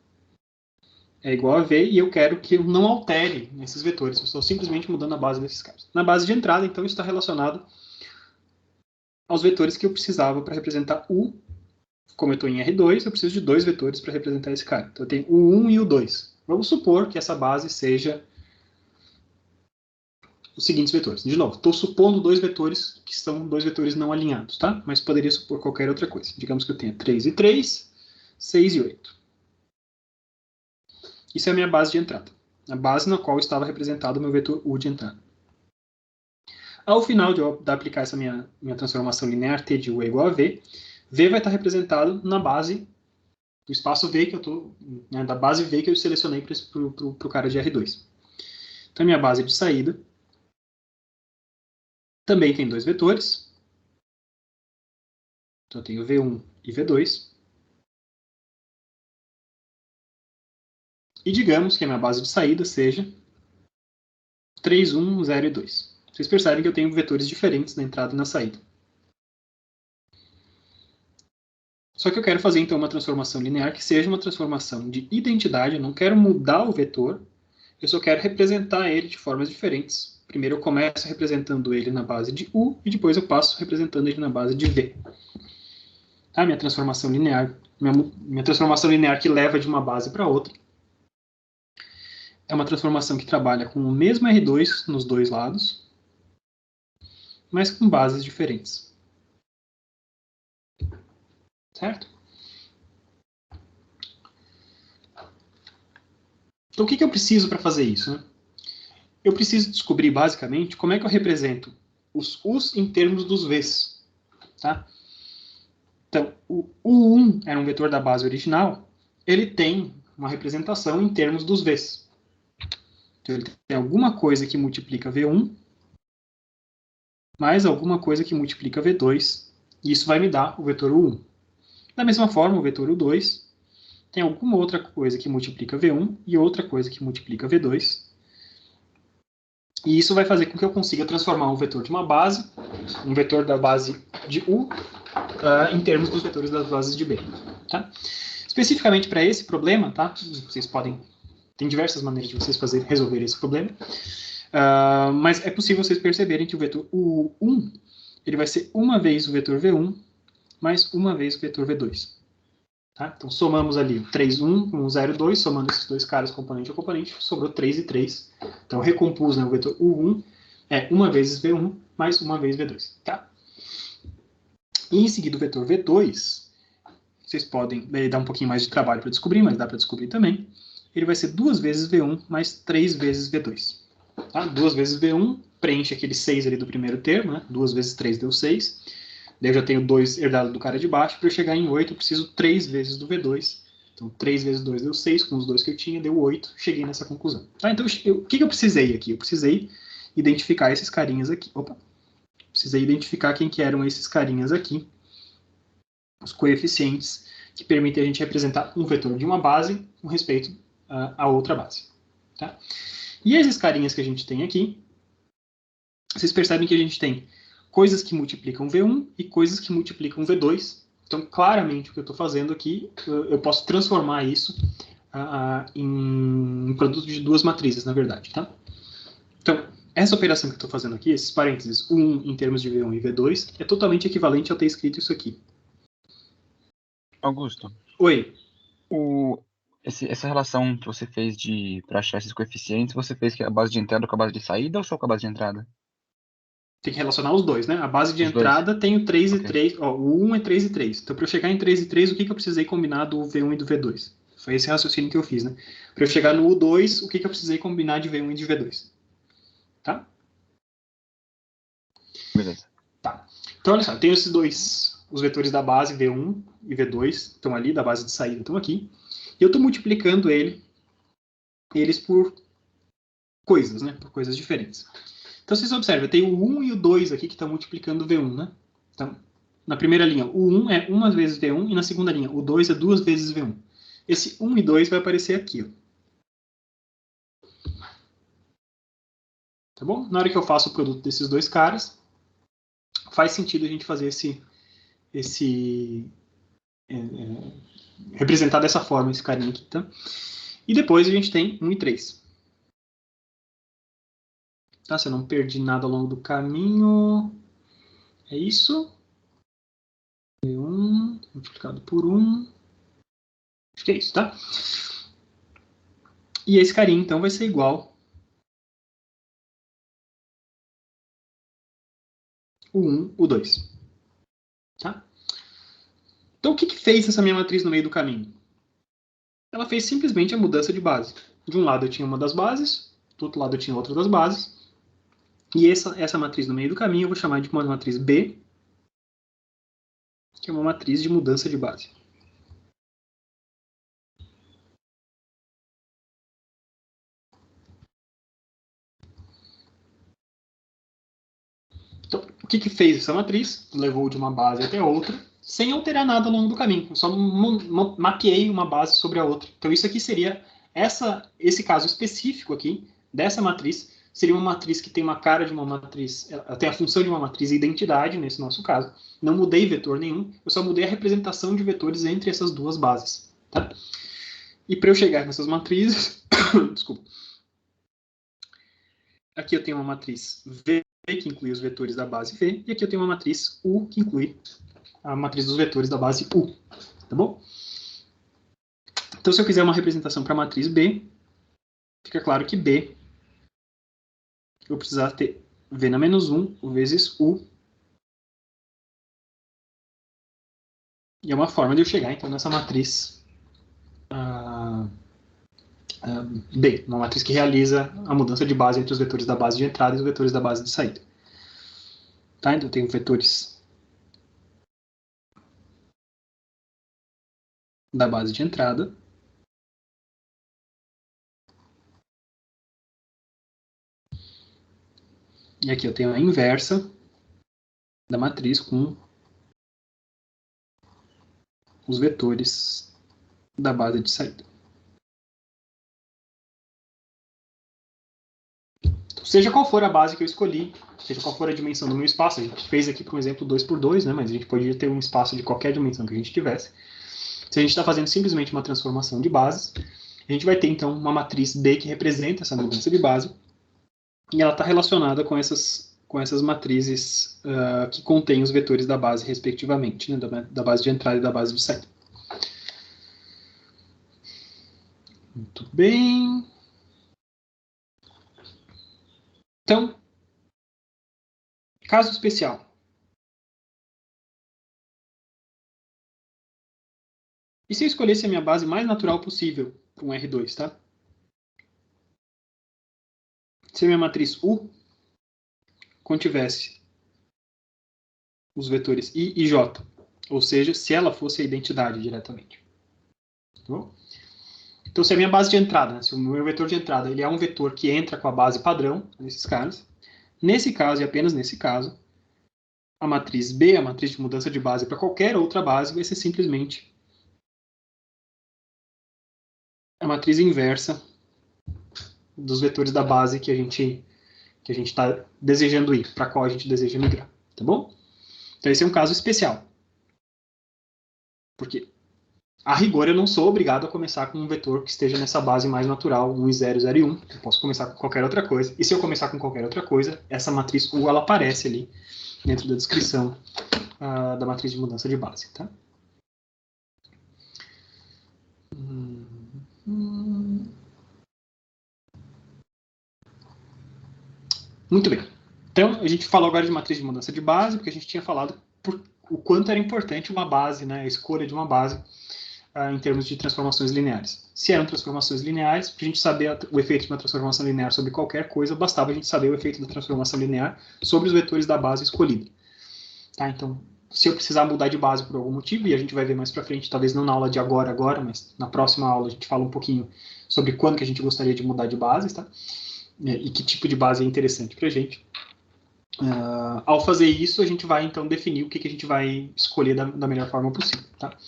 é igual a V, e eu quero que eu não altere esses vetores. Eu estou simplesmente mudando a base desses caras. Na base de entrada, então, isso está relacionado aos vetores que eu precisava para representar U. Como eu estou em R2, eu preciso de dois vetores para representar esse cara. Então, eu tenho o 1 e o 2. Vamos supor que essa base seja os seguintes vetores. De novo, estou supondo dois vetores que são dois vetores não alinhados, tá? Mas poderia supor qualquer outra coisa. Digamos que eu tenha 3 e 3, 6 e 8. Isso é a minha base de entrada. A base na qual estava representado o meu vetor U de entrada. Ao final de eu aplicar essa minha transformação linear, T de U é igual a V, V vai estar representado na base do espaço V que eu estou, né, da base V que eu selecionei para o cara de R2. Então, a minha base de saída também tem dois vetores. Então, eu tenho V1 e V2. E digamos que a minha base de saída seja 3, 1, 0 e 2. Vocês percebem que eu tenho vetores diferentes na entrada e na saída. Só que eu quero fazer, então, uma transformação linear que seja uma transformação de identidade. Eu não quero mudar o vetor, eu só quero representar ele de formas diferentes. Primeiro eu começo representando ele na base de U, e depois eu passo representando ele na base de V. Tá? Minha transformação linear, minha transformação linear que leva de uma base para outra, é uma transformação que trabalha com o mesmo R2 nos dois lados, mas com bases diferentes. Certo? Então, o que eu preciso para fazer isso? Né? Eu preciso descobrir, basicamente, como é que eu represento os U's em termos dos V's. Tá? Então, o U1 era um vetor da base original, ele tem uma representação em termos dos V's. Então, ele tem alguma coisa que multiplica V1, mais alguma coisa que multiplica V2, e isso vai me dar o vetor U1. Da mesma forma, o vetor U2 tem alguma outra coisa que multiplica V1 e outra coisa que multiplica V2. E isso vai fazer com que eu consiga transformar um vetor de uma base, um vetor da base de U, em termos dos vetores das bases de B. Tá? Especificamente para esse problema, tá? Vocês podem... Tem diversas maneiras de vocês resolver esse problema. Mas é possível vocês perceberem que o vetor U1 ele vai ser uma vez o vetor V1 mais uma vez o vetor V2. Tá? Então, somamos ali o 3, 1 com o 0, 2, somando esses dois caras componente a componente, sobrou 3 e 3. Então, eu recompus, né, o vetor U1 é uma vezes V1 mais uma vez V2. Tá? E em seguida, o vetor V2, vocês podem dar um pouquinho mais de trabalho para descobrir, mas dá para descobrir também. Ele vai ser 2 vezes V1 mais 3 vezes V2. Tá? 2 vezes V1 preenche aquele 6 ali do primeiro termo, né? 2 vezes 3 deu 6. Daí eu já tenho 2 herdado do cara de baixo. Para eu chegar em 8, eu preciso 3 vezes do V2. Então, 3 vezes 2 deu 6, com os 2 que eu tinha, deu 8. Cheguei nessa conclusão. Tá? Então, o que eu precisei aqui? Eu precisei identificar esses carinhas aqui. Opa! Precisei identificar quem que eram esses carinhas aqui. Os coeficientes que permitem a gente representar um vetor de uma base com respeito a outra base. Tá? E esses carinhas que a gente tem aqui, vocês percebem que a gente tem coisas que multiplicam V1 e coisas que multiplicam V2. Então, claramente, o que eu estou fazendo aqui, eu posso transformar isso em produto de duas matrizes, na verdade. Tá? Então, essa operação que eu estou fazendo aqui, esses parênteses, U1 em termos de V1 e V2, é totalmente equivalente a eu ter escrito isso aqui. Augusto. Oi. Essa relação que você fez para achar esses coeficientes, você fez que a base de entrada com a base de saída ou só com a base de entrada? Tem que relacionar os dois, né? A base de entrada tem o 3 e 3. Ó, o 1 é 3 e 3. Então, para eu chegar em 3 e 3, o que eu precisei combinar do V1 e do V2? Foi esse raciocínio que eu fiz, né? Para eu chegar no U2, o que eu precisei combinar de V1 e de V2? Tá? Beleza. Tá. Então, olha só, eu tenho esses dois, os vetores da base, V1 e V2, estão ali, da base de saída, estão aqui. E eu estou multiplicando eles por coisas, né? Por coisas diferentes. Então, vocês observam, eu tenho o 1 e o 2 aqui que estão multiplicando o V1, né? Então, na primeira linha, o 1 é uma vezes V1 e na segunda linha, o 2 é 2 vezes V1. esse 1 e 2 vai aparecer aqui, ó. Tá bom? Na hora que eu faço o produto desses dois caras, faz sentido a gente fazer representar dessa forma esse carinha aqui, tá? E depois a gente tem 1 e 3. Tá? Se eu não perdi nada ao longo do caminho, é isso. 1 multiplicado por 1. Acho que é isso, tá? E esse carinha, então, vai ser igual o 1, o 2. Tá? Então, o que fez essa minha matriz no meio do caminho? Ela fez simplesmente a mudança de base. De um lado eu tinha uma das bases, do outro lado eu tinha outra das bases. E essa matriz no meio do caminho eu vou chamar de uma matriz B, que é uma matriz de mudança de base. Então, o que fez essa matriz? Levou de uma base até outra, sem alterar nada ao longo do caminho. Eu só mapeei uma base sobre a outra. Então, isso aqui seria, esse caso específico aqui, dessa matriz, seria uma matriz que tem uma cara de uma matriz, ela tem a função de uma matriz identidade, nesse nosso caso. Não mudei vetor nenhum, eu só mudei a representação de vetores entre essas duas bases. Tá? E para eu chegar nessas matrizes, desculpa, aqui eu tenho uma matriz V, que inclui os vetores da base V, e aqui eu tenho uma matriz U, que inclui a matriz dos vetores da base U. Tá bom? Então, se eu quiser uma representação para a matriz B, fica claro que B, eu vou precisar ter V na menos 1 vezes U. E é uma forma de eu chegar, então, nessa matriz B, uma matriz que realiza a mudança de base entre os vetores da base de entrada e os vetores da base de saída. Tá? Então, eu tenho vetores da base de entrada. E aqui eu tenho a inversa da matriz com os vetores da base de saída. Então, seja qual for a base que eu escolhi, seja qual for a dimensão do meu espaço, a gente fez aqui, por exemplo, 2×2, né? Mas a gente poderia ter um espaço de qualquer dimensão que a gente tivesse. Se a gente está fazendo simplesmente uma transformação de bases, a gente vai ter, então, uma matriz B que representa essa mudança de base, e ela está relacionada com essas matrizes que contêm os vetores da base, respectivamente, né? Da base de entrada e da base de saída. Muito bem. Então, caso especial. E se eu escolhesse a minha base mais natural possível para um R2, tá? Se a minha matriz U contivesse os vetores I e J, ou seja, se ela fosse a identidade diretamente. Tá bom? Então, se a minha base de entrada, né, se o meu vetor de entrada ele é um vetor que entra com a base padrão, nesses casos, nesse caso e apenas nesse caso, a matriz B, a matriz de mudança de base para qualquer outra base, vai ser simplesmente a matriz inversa dos vetores da base que a gente está desejando ir, para qual a gente deseja migrar, tá bom? Então esse é um caso especial. Porque, a rigor, eu não sou obrigado a começar com um vetor que esteja nessa base mais natural, 1 e 0, 0 e 1. Eu posso começar com qualquer outra coisa. E se eu começar com qualquer outra coisa, essa matriz U, ela aparece ali dentro da descrição da matriz de mudança de base, tá? Muito bem. Então, a gente falou agora de matriz de mudança de base, porque a gente tinha falado o quanto era importante uma base, né, a escolha de uma base em termos de transformações lineares. Se eram transformações lineares, para a gente saber o efeito de uma transformação linear sobre qualquer coisa, bastava a gente saber o efeito da transformação linear sobre os vetores da base escolhida. Tá? Então, se eu precisar mudar de base por algum motivo, e a gente vai ver mais para frente, talvez não na aula de agora, mas na próxima aula a gente fala um pouquinho sobre quando que a gente gostaria de mudar de bases, tá? E que tipo de base é interessante para a gente. Ao fazer isso, a gente vai, então, definir o que a gente vai escolher da melhor forma possível. Tá?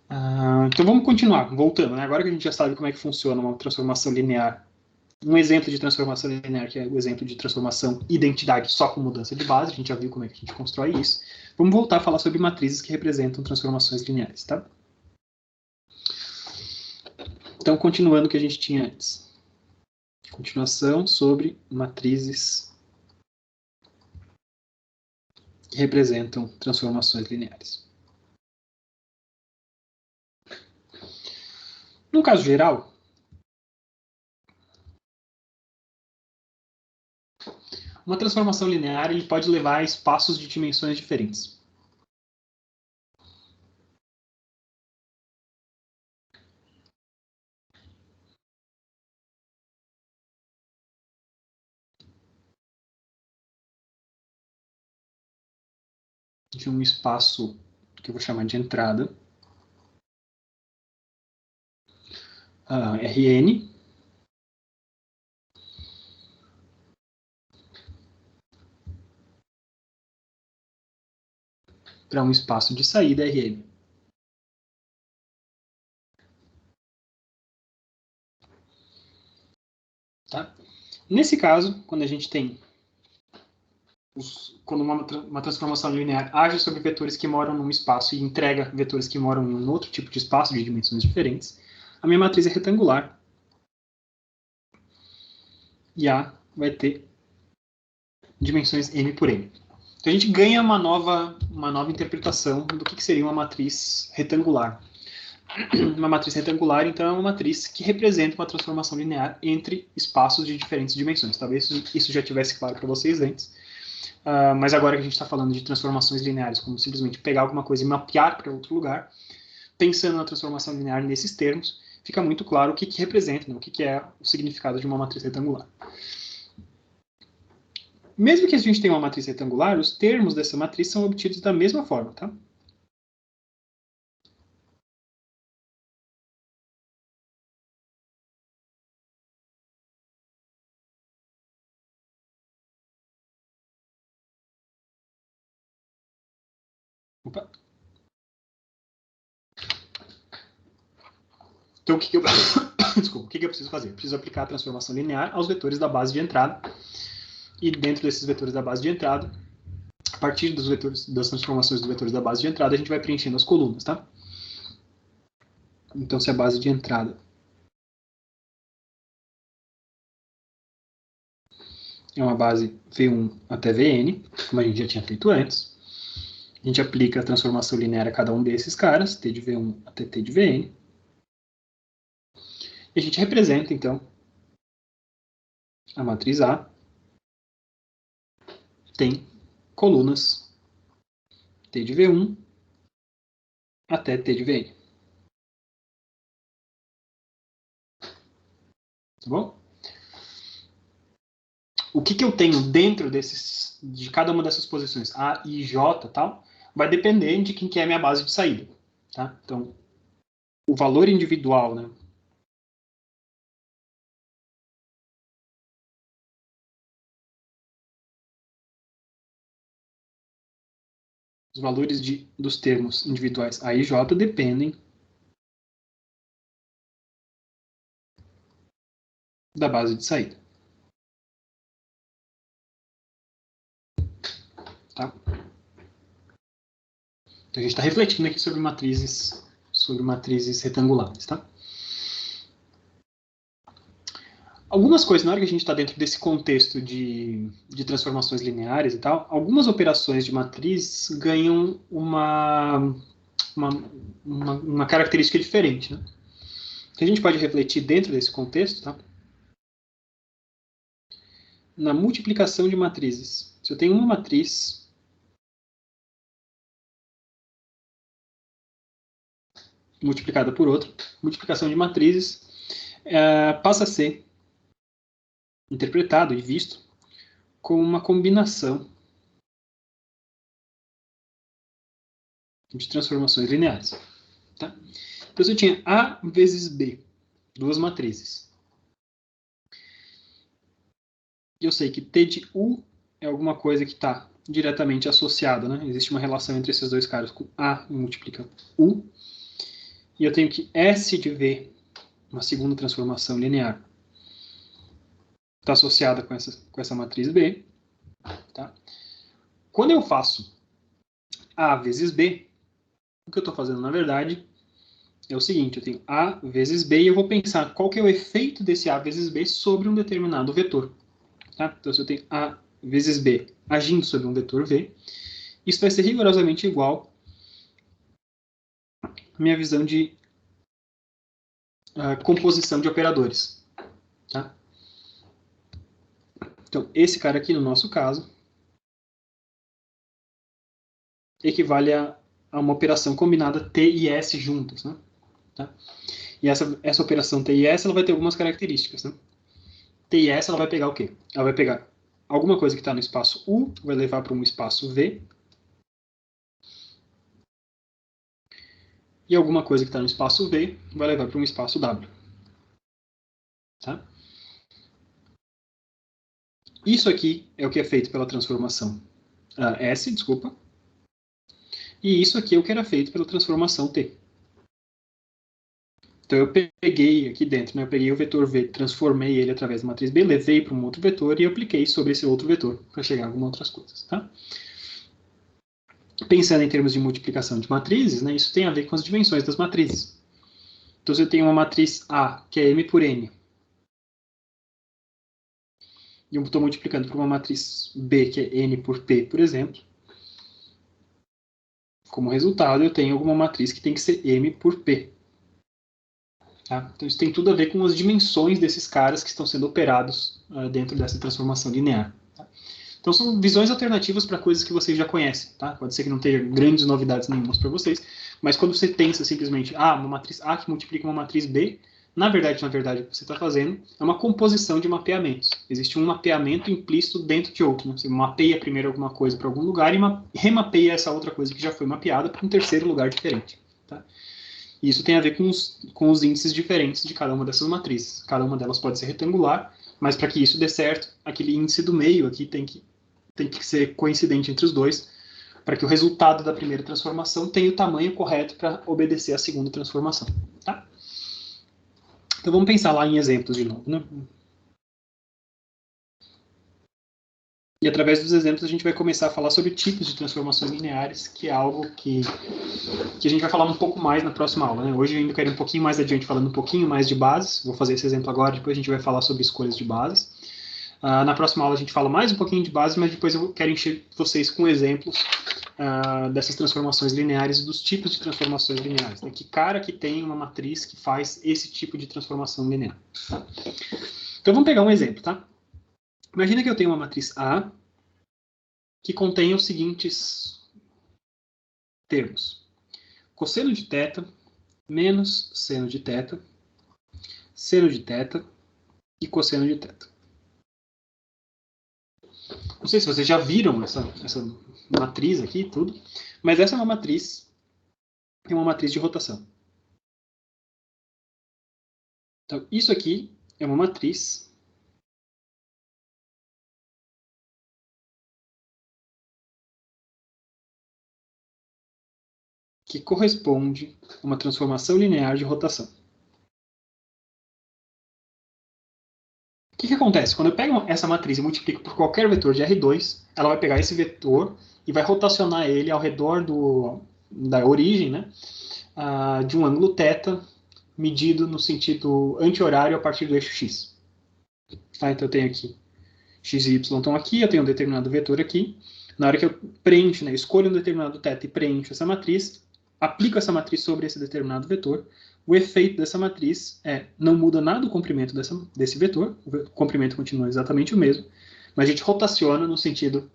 Então vamos continuar, voltando, né? Agora que a gente já sabe como é que funciona uma transformação linear, um exemplo de transformação linear, que é o exemplo de transformação identidade só com mudança de base, a gente já viu como é que a gente constrói isso. Vamos voltar a falar sobre matrizes que representam transformações lineares, tá? Então, continuando o que a gente tinha antes. Continuação sobre matrizes que representam transformações lineares. No caso geral, uma transformação linear ele pode levar a espaços de dimensões diferentes. De um espaço que eu vou chamar de entrada, Rn, para um espaço de saída Rm. Tá? Nesse caso, quando a gente tem quando uma transformação linear age sobre vetores que moram num espaço e entrega vetores que moram em um outro tipo de espaço de dimensões diferentes, a minha matriz é retangular e A vai ter dimensões m por n. Então a gente ganha uma nova interpretação do que seria uma matriz retangular. Uma matriz retangular, então, é uma matriz que representa uma transformação linear entre espaços de diferentes dimensões. Talvez isso já tivesse claro para vocês antes, mas agora que a gente está falando de transformações lineares, como simplesmente pegar alguma coisa e mapear para outro lugar, pensando na transformação linear nesses termos, fica muito claro o que representa, né, o que é o significado de uma matriz retangular. Mesmo que a gente tenha uma matriz retangular, os termos dessa matriz são obtidos da mesma forma, tá? Opa. Então, Desculpa, o que eu preciso fazer? Eu preciso aplicar a transformação linear aos vetores da base de entrada. E dentro desses vetores da base de entrada, a partir dos vetores, das transformações dos vetores da base de entrada, a gente vai preenchendo as colunas, tá? Então, se a base de entrada é uma base V1 até Vn, como a gente já tinha feito antes, a gente aplica a transformação linear a cada um desses caras, t de V1 até t de Vn, e a gente representa, então, a matriz A tem colunas t de V1 até t de Vn. Tá bom? O que eu tenho dentro de cada uma dessas posições, A, I, J, tal, vai depender de quem que é a minha base de saída. Tá? Então, o valor individual, né? Os valores dos termos individuais A e J dependem da base de saída. Tá? Então, a gente está refletindo aqui sobre matrizes retangulares. Tá? Algumas coisas, na hora que a gente está dentro desse contexto de transformações lineares e tal, algumas operações de matriz ganham uma característica diferente. Né? Que a gente pode refletir dentro desse contexto, tá? Na multiplicação de matrizes. Se eu tenho uma matriz multiplicada por outra, multiplicação de matrizes passa a ser interpretado e visto como uma combinação de transformações lineares. Tá? Então, se eu tinha A vezes B, duas matrizes, e eu sei que T de U é alguma coisa que está diretamente associada, né? Existe uma relação entre esses dois caras, com A multiplica U. e eu tenho que S de V, uma segunda transformação linear, está associada com essa matriz B. Tá? Quando eu faço A vezes B, o que eu estou fazendo, na verdade, é o seguinte, eu tenho A vezes B e eu vou pensar qual que é o efeito desse A vezes B sobre um determinado vetor. Tá? Então, se eu tenho A vezes B agindo sobre um vetor V, isso vai ser rigorosamente igual à minha visão de composição de operadores. Tá? Então, esse cara aqui, no nosso caso, equivale a uma operação combinada T e S juntas. Né? Tá? E essa operação T e S ela vai ter algumas características. Né? T e S ela vai pegar o quê? Ela vai pegar alguma coisa que está no espaço U, vai levar para um espaço V, e alguma coisa que está no espaço V vai levar para um espaço W. Tá? Isso aqui é o que é feito pela transformação S, desculpa. E isso aqui é o que era feito pela transformação T. Então eu peguei aqui dentro, né, eu peguei o vetor V, transformei ele através da matriz B, levei para um outro vetor e apliquei sobre esse outro vetor para chegar a algumas outras coisas. Tá? Pensando em termos de multiplicação de matrizes, né, isso tem a ver com as dimensões das matrizes. Então, se eu tenho uma matriz A, que é M por N, e eu estou multiplicando por uma matriz B, que é N por P, por exemplo, como resultado, eu tenho alguma matriz que tem que ser M por P. Tá? Então, isso tem tudo a ver com as dimensões desses caras que estão sendo operados dentro dessa transformação linear. Tá? Então, são visões alternativas para coisas que vocês já conhecem. Tá? Pode ser que não tenha grandes novidades nenhumas para vocês, mas quando você pensa simplesmente, uma matriz A que multiplica uma matriz B, na verdade, o que você está fazendo é uma composição de mapeamentos. Existe um mapeamento implícito dentro de outro. Né? Você mapeia primeiro alguma coisa para algum lugar e remapeia essa outra coisa que já foi mapeada para um terceiro lugar diferente. Tá? E isso tem a ver com os índices diferentes de cada uma dessas matrizes. Cada uma delas pode ser retangular, mas para que isso dê certo, aquele índice do meio aqui tem que ser coincidente entre os dois, para que o resultado da primeira transformação tenha o tamanho correto para obedecer à segunda transformação. Tá? Então vamos pensar lá em exemplos de novo. Né? E através dos exemplos a gente vai começar a falar sobre tipos de transformações lineares, que é algo que a gente vai falar um pouco mais na próxima aula. Né? Hoje eu ainda quero ir um pouquinho mais adiante falando um pouquinho mais de bases. Vou fazer esse exemplo agora, depois a gente vai falar sobre escolhas de bases. Na próxima aula a gente fala mais um pouquinho de bases, mas depois eu quero encher vocês com exemplos dessas transformações lineares e dos tipos de transformações lineares. Né? Que cara que tem uma matriz que faz esse tipo de transformação linear. Tá? Então vamos pegar um exemplo, tá? Imagina que eu tenho uma matriz A que contém os seguintes termos. Cosseno de θ menos seno de θ, seno de θ e cosseno de θ. Não sei se vocês já viram essa matriz aqui, tudo, mas essa é uma matriz de rotação. Então, isso aqui é uma matriz que corresponde a uma transformação linear de rotação. O que acontece? Quando eu pego essa matriz e multiplico por qualquer vetor de R2, ela vai pegar esse vetor e vai rotacionar ele ao redor da origem, né, de um ângulo θ, medido no sentido anti-horário a partir do eixo x. Tá? Então eu tenho aqui x e y estão aqui, eu tenho um determinado vetor aqui. Na hora que eu preencho, né, escolho um determinado θ e preencho essa matriz, aplico essa matriz sobre esse determinado vetor, o efeito dessa matriz não muda nada o comprimento desse vetor, o comprimento continua exatamente o mesmo, mas a gente rotaciona no sentido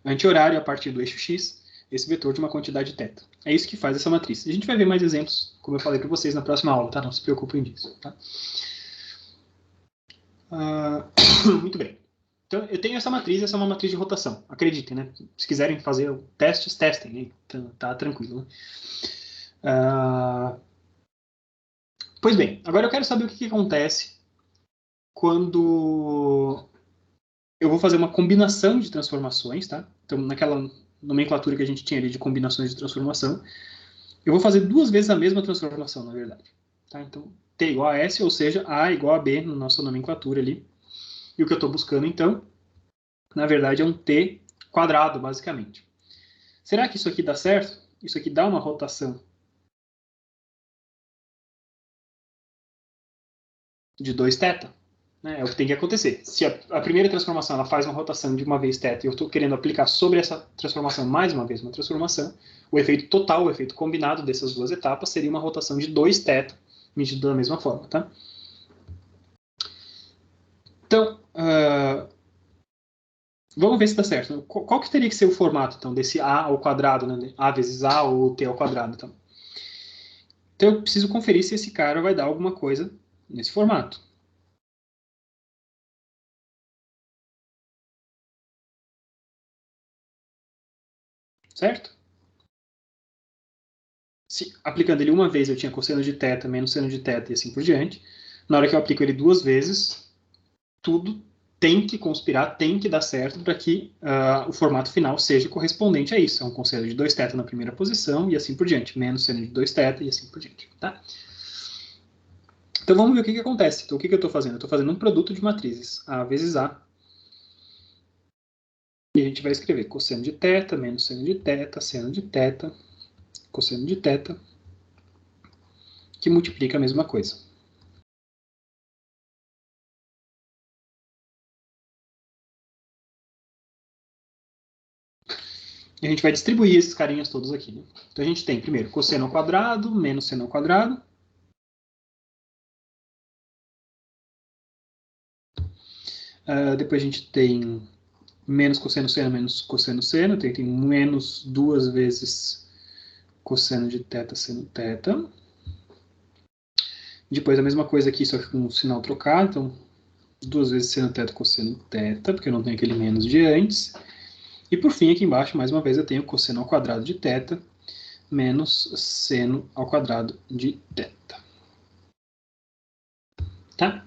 anti-horário a partir do eixo x, esse vetor de uma quantidade θ. É isso que faz essa matriz. A gente vai ver mais exemplos, como eu falei para vocês na próxima aula, tá? Não se preocupem disso. Tá? Muito bem. Então, eu tenho essa matriz é uma matriz de rotação. Acreditem, né? Se quiserem fazer testes, testem. Né? Tá tranquilo. Né? Pois bem, agora eu quero saber o que acontece quando eu vou fazer uma combinação de transformações, tá? Então, naquela nomenclatura que a gente tinha ali de combinações de transformação, Eu vou fazer duas vezes a mesma transformação, na verdade. Tá? Então, T igual a S, ou seja, A igual a B na nossa nomenclatura ali. E o que eu estou buscando, então, na verdade, é um T quadrado, basicamente. Será que isso aqui dá certo? Isso aqui dá uma rotação de 2θ? Né? É o que tem que acontecer. Se a primeira transformação ela faz uma rotação de uma vez θ e eu estou querendo aplicar sobre essa transformação mais uma vez uma transformação, o efeito total, o efeito combinado dessas duas etapas seria uma rotação de 2θ, medido da mesma forma. Tá? Então, vamos ver se dá certo. Qual que teria que ser o formato, então, desse A ao quadrado, né? A vezes A ou T ao quadrado, então? Então, eu preciso conferir se esse cara vai dar alguma coisa nesse formato. Certo? Se aplicando ele uma vez, eu tinha cosseno de θ menos seno de θ e assim por diante. Na hora que eu aplico ele duas vezes, tudo tem que conspirar, tem que dar certo para que o formato final seja correspondente a isso. É um cosseno de 2θ na primeira posição e assim por diante, menos seno de 2θ e assim por diante. Tá? Então vamos ver o que acontece. Então o que eu estou fazendo? Eu estou fazendo um produto de matrizes, A vezes A. E a gente vai escrever cosseno de θ menos seno de θ, seno de θ, cosseno de θ, que multiplica a mesma coisa. E a gente vai distribuir esses carinhas todos aqui. Né? Então a gente tem, primeiro, cosseno ao quadrado menos seno ao quadrado. Depois a gente tem menos cosseno seno menos cosseno seno. Tem menos duas vezes cosseno de θ seno θ. Depois a mesma coisa aqui, só que com o sinal trocado. Então, duas vezes seno θ cosseno θ, porque eu não tenho aquele menos de antes. E por fim, aqui embaixo, mais uma vez, eu tenho cosseno ao quadrado de θ menos seno ao quadrado de θ. Tá?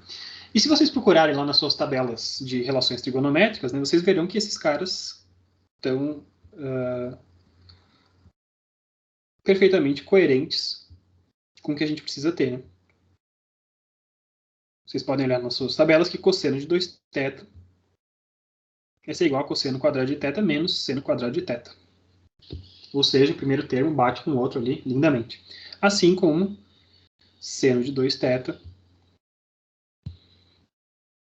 E se vocês procurarem lá nas suas tabelas de relações trigonométricas, né, vocês verão que esses caras estão perfeitamente coerentes com o que a gente precisa ter. Né? Vocês podem olhar nas suas tabelas que cosseno de 2θ vai ser igual a cosseno quadrado de θ menos seno quadrado de θ. Ou seja, o primeiro termo bate com o outro ali lindamente. Assim como seno de 2θ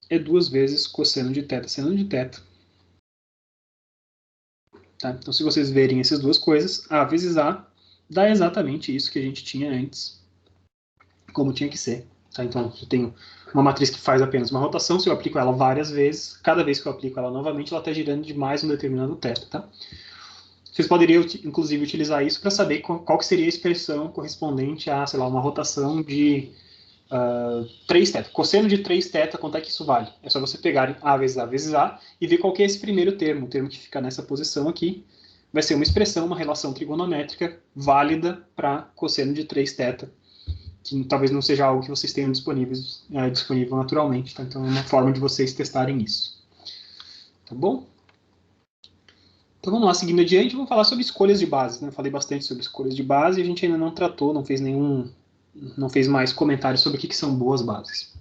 é duas vezes cosseno de θ seno de θ. Tá? Então, se vocês verem essas duas coisas, A vezes A dá exatamente isso que a gente tinha antes, como tinha que ser. Tá? Então, eu tenho uma matriz que faz apenas uma rotação, se eu aplico ela várias vezes, cada vez que eu aplico ela novamente, ela está girando de mais um determinado teto. Tá? Vocês poderiam, inclusive, utilizar isso para saber qual que seria a expressão correspondente a, sei lá, uma rotação de 3θ. Cosseno de 3θ, quanto é que isso vale? É só você pegar A vezes A e ver qual que é esse primeiro termo. O termo que fica nessa posição aqui vai ser uma expressão, uma relação trigonométrica válida para cosseno de 3θ, que talvez não seja algo que vocês tenham disponível naturalmente. Tá? Então é uma forma de vocês testarem isso. Tá bom? Então vamos lá, seguindo adiante, vamos falar sobre escolhas de base. Né? Eu falei bastante sobre escolhas de base e a gente ainda não tratou, não fez mais comentários sobre o que são boas bases.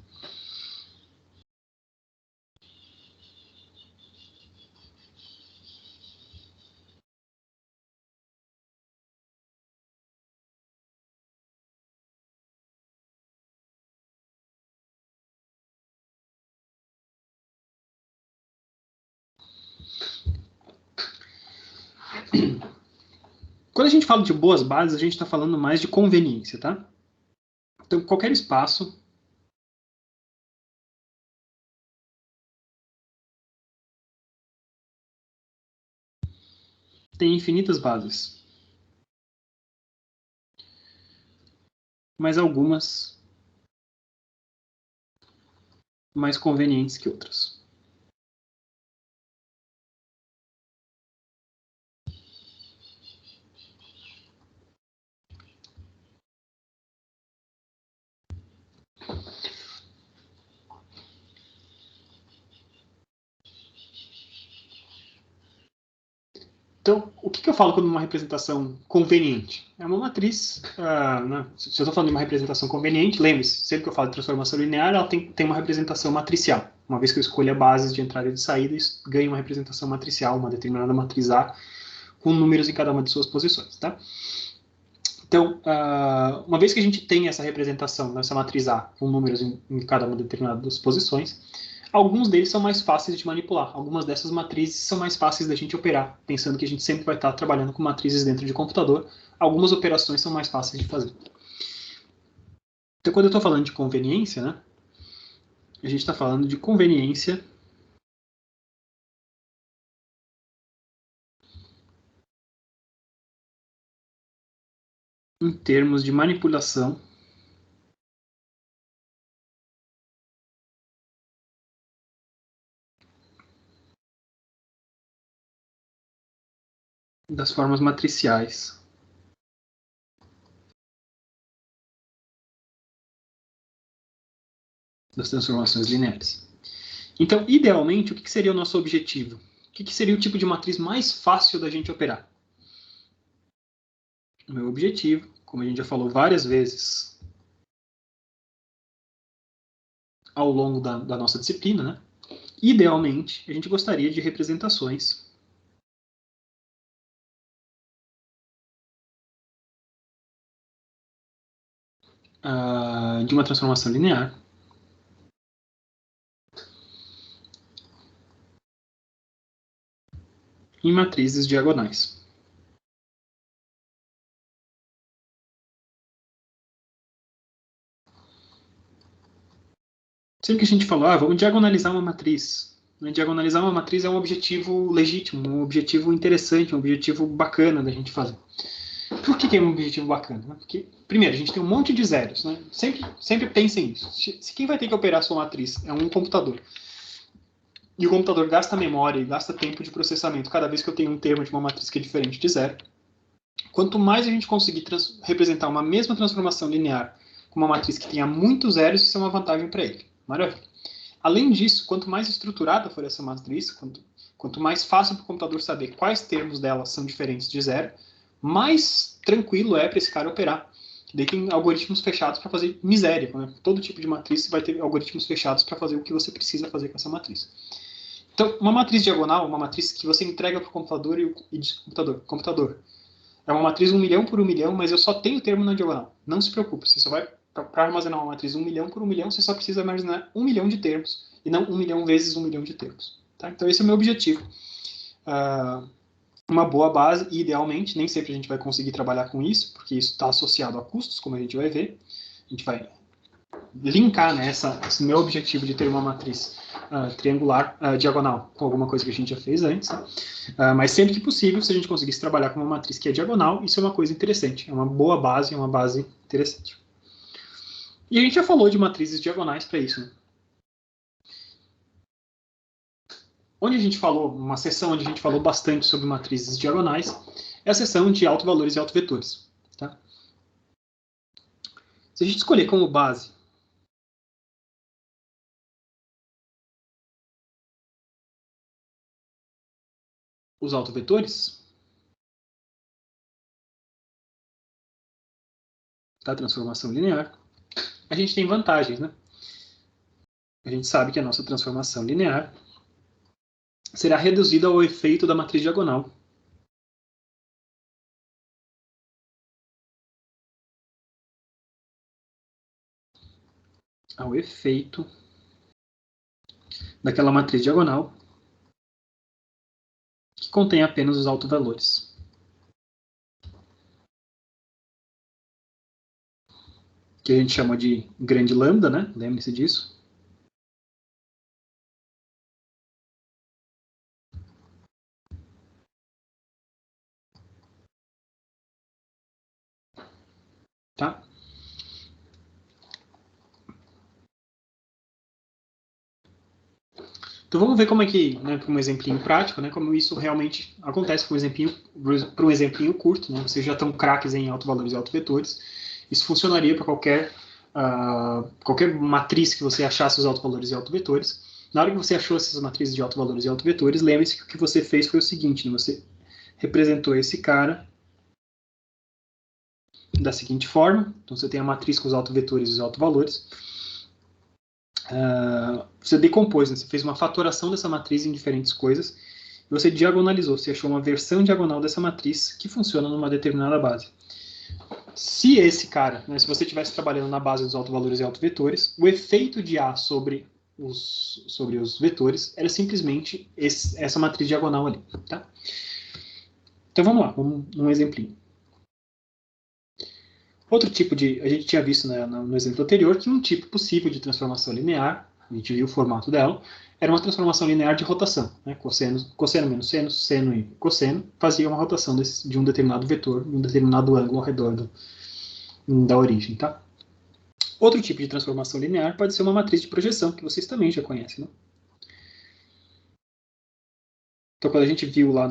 Quando a gente fala de boas bases, a gente está falando mais de conveniência, tá? Então, qualquer espaço tem infinitas bases, mas algumas mais convenientes que outras. Então, o que eu falo quando uma representação conveniente? É uma matriz, né? Se eu estou falando de uma representação conveniente, lembre-se, sempre que eu falo de transformação linear, ela tem uma representação matricial. Uma vez que eu escolho bases de entrada e de saída, isso ganha uma representação matricial, uma determinada matriz A, com números em cada uma de suas posições. Tá? Então, uma vez que a gente tem essa representação, nessa matriz A, com números em cada uma determinada das posições, alguns deles são mais fáceis de manipular. Algumas dessas matrizes são mais fáceis da gente operar, pensando que a gente sempre vai estar trabalhando com matrizes dentro de computador. Algumas operações são mais fáceis de fazer. Então, quando eu estou falando de conveniência, né, a gente está falando de conveniência em termos de manipulação das formas matriciais das transformações lineares. Então, idealmente, o que seria o nosso objetivo? O que seria o tipo de matriz mais fácil da gente operar? O meu objetivo, como a gente já falou várias vezes ao longo da nossa disciplina, né? Idealmente, a gente gostaria de representações de uma transformação linear em matrizes diagonais. Sempre que a gente falou, vamos diagonalizar uma matriz. Diagonalizar uma matriz é um objetivo legítimo, um objetivo interessante, um objetivo bacana da gente fazer. Por que é um objetivo bacana? Porque, primeiro, a gente tem um monte de zeros. Né? Sempre pensem nisso. Se quem vai ter que operar a sua matriz é um computador, e o computador gasta memória e gasta tempo de processamento cada vez que eu tenho um termo de uma matriz que é diferente de zero, quanto mais a gente conseguir representar uma mesma transformação linear com uma matriz que tenha muitos zeros, isso é uma vantagem para ele. Maravilha. Além disso, quanto mais estruturada for essa matriz, quanto mais fácil para o computador saber quais termos dela são diferentes de zero, mais tranquilo é para esse cara operar. Daí tem algoritmos fechados para fazer miséria. Né? Todo tipo de matriz você vai ter algoritmos fechados para fazer o que você precisa fazer com essa matriz. Então, uma matriz diagonal, uma matriz que você entrega para o computador e diz, computador, é uma matriz 1 milhão por 1 milhão, mas eu só tenho termo na diagonal. Não se preocupe, você só vai, para armazenar uma matriz 1 milhão por 1 milhão, você só precisa armazenar 1 milhão de termos, e não 1 milhão vezes 1 milhão de termos. Tá? Então, esse é o meu objetivo. Uma boa base, e idealmente, nem sempre a gente vai conseguir trabalhar com isso, porque isso está associado a custos, como a gente vai ver. A gente vai linkar, né, esse meu objetivo de ter uma matriz triangular, diagonal, com alguma coisa que a gente já fez antes. Né? Mas sempre que possível, se a gente conseguisse trabalhar com uma matriz que é diagonal, isso é uma coisa interessante. É uma boa base, é uma base interessante. E a gente já falou de matrizes diagonais para isso. Né? Onde a gente falou, uma sessão onde a gente falou bastante sobre matrizes diagonais, é a sessão de autovalores e autovetores. Tá? Se a gente escolher como base os autovetores, da transformação linear, a gente tem vantagens, né? A gente sabe que a nossa transformação linear será reduzida ao efeito da matriz diagonal. Ao efeito daquela matriz diagonal que contém apenas os autovalores. Que a gente chama de grande lambda, né? Lembre-se disso. Tá? Então vamos ver como é que, né, para um exemplinho prático, né, como isso realmente acontece para um exemplinho curto. Né, vocês já estão craques em autovalores e autovetores. Isso funcionaria para qualquer matriz que você achasse os autovalores e autovetores. Na hora que você achou essas matrizes de autovalores e autovetores, lembre-se que o que você fez foi o seguinte, né, você representou esse cara da seguinte forma. Então, você tem a matriz com os autovetores e os autovalores. Você decompôs, né? Você fez uma fatoração dessa matriz em diferentes coisas, e você diagonalizou, você achou uma versão diagonal dessa matriz que funciona numa determinada base. Se esse cara, né, se você estivesse trabalhando na base dos autovalores e autovetores, o efeito de A sobre os vetores era simplesmente essa matriz diagonal ali. Tá? Então vamos lá, vamos num exemplinho. Outro tipo de... A gente tinha visto, né, no exemplo anterior que um tipo possível de transformação linear, a gente viu o formato dela, era uma transformação linear de rotação. Né? Cosseno menos seno, seno e cosseno fazia uma rotação de um determinado vetor, de um determinado ângulo ao redor da origem. Tá? Outro tipo de transformação linear pode ser uma matriz de projeção, que vocês também já conhecem. Né? Então, quando a gente viu lá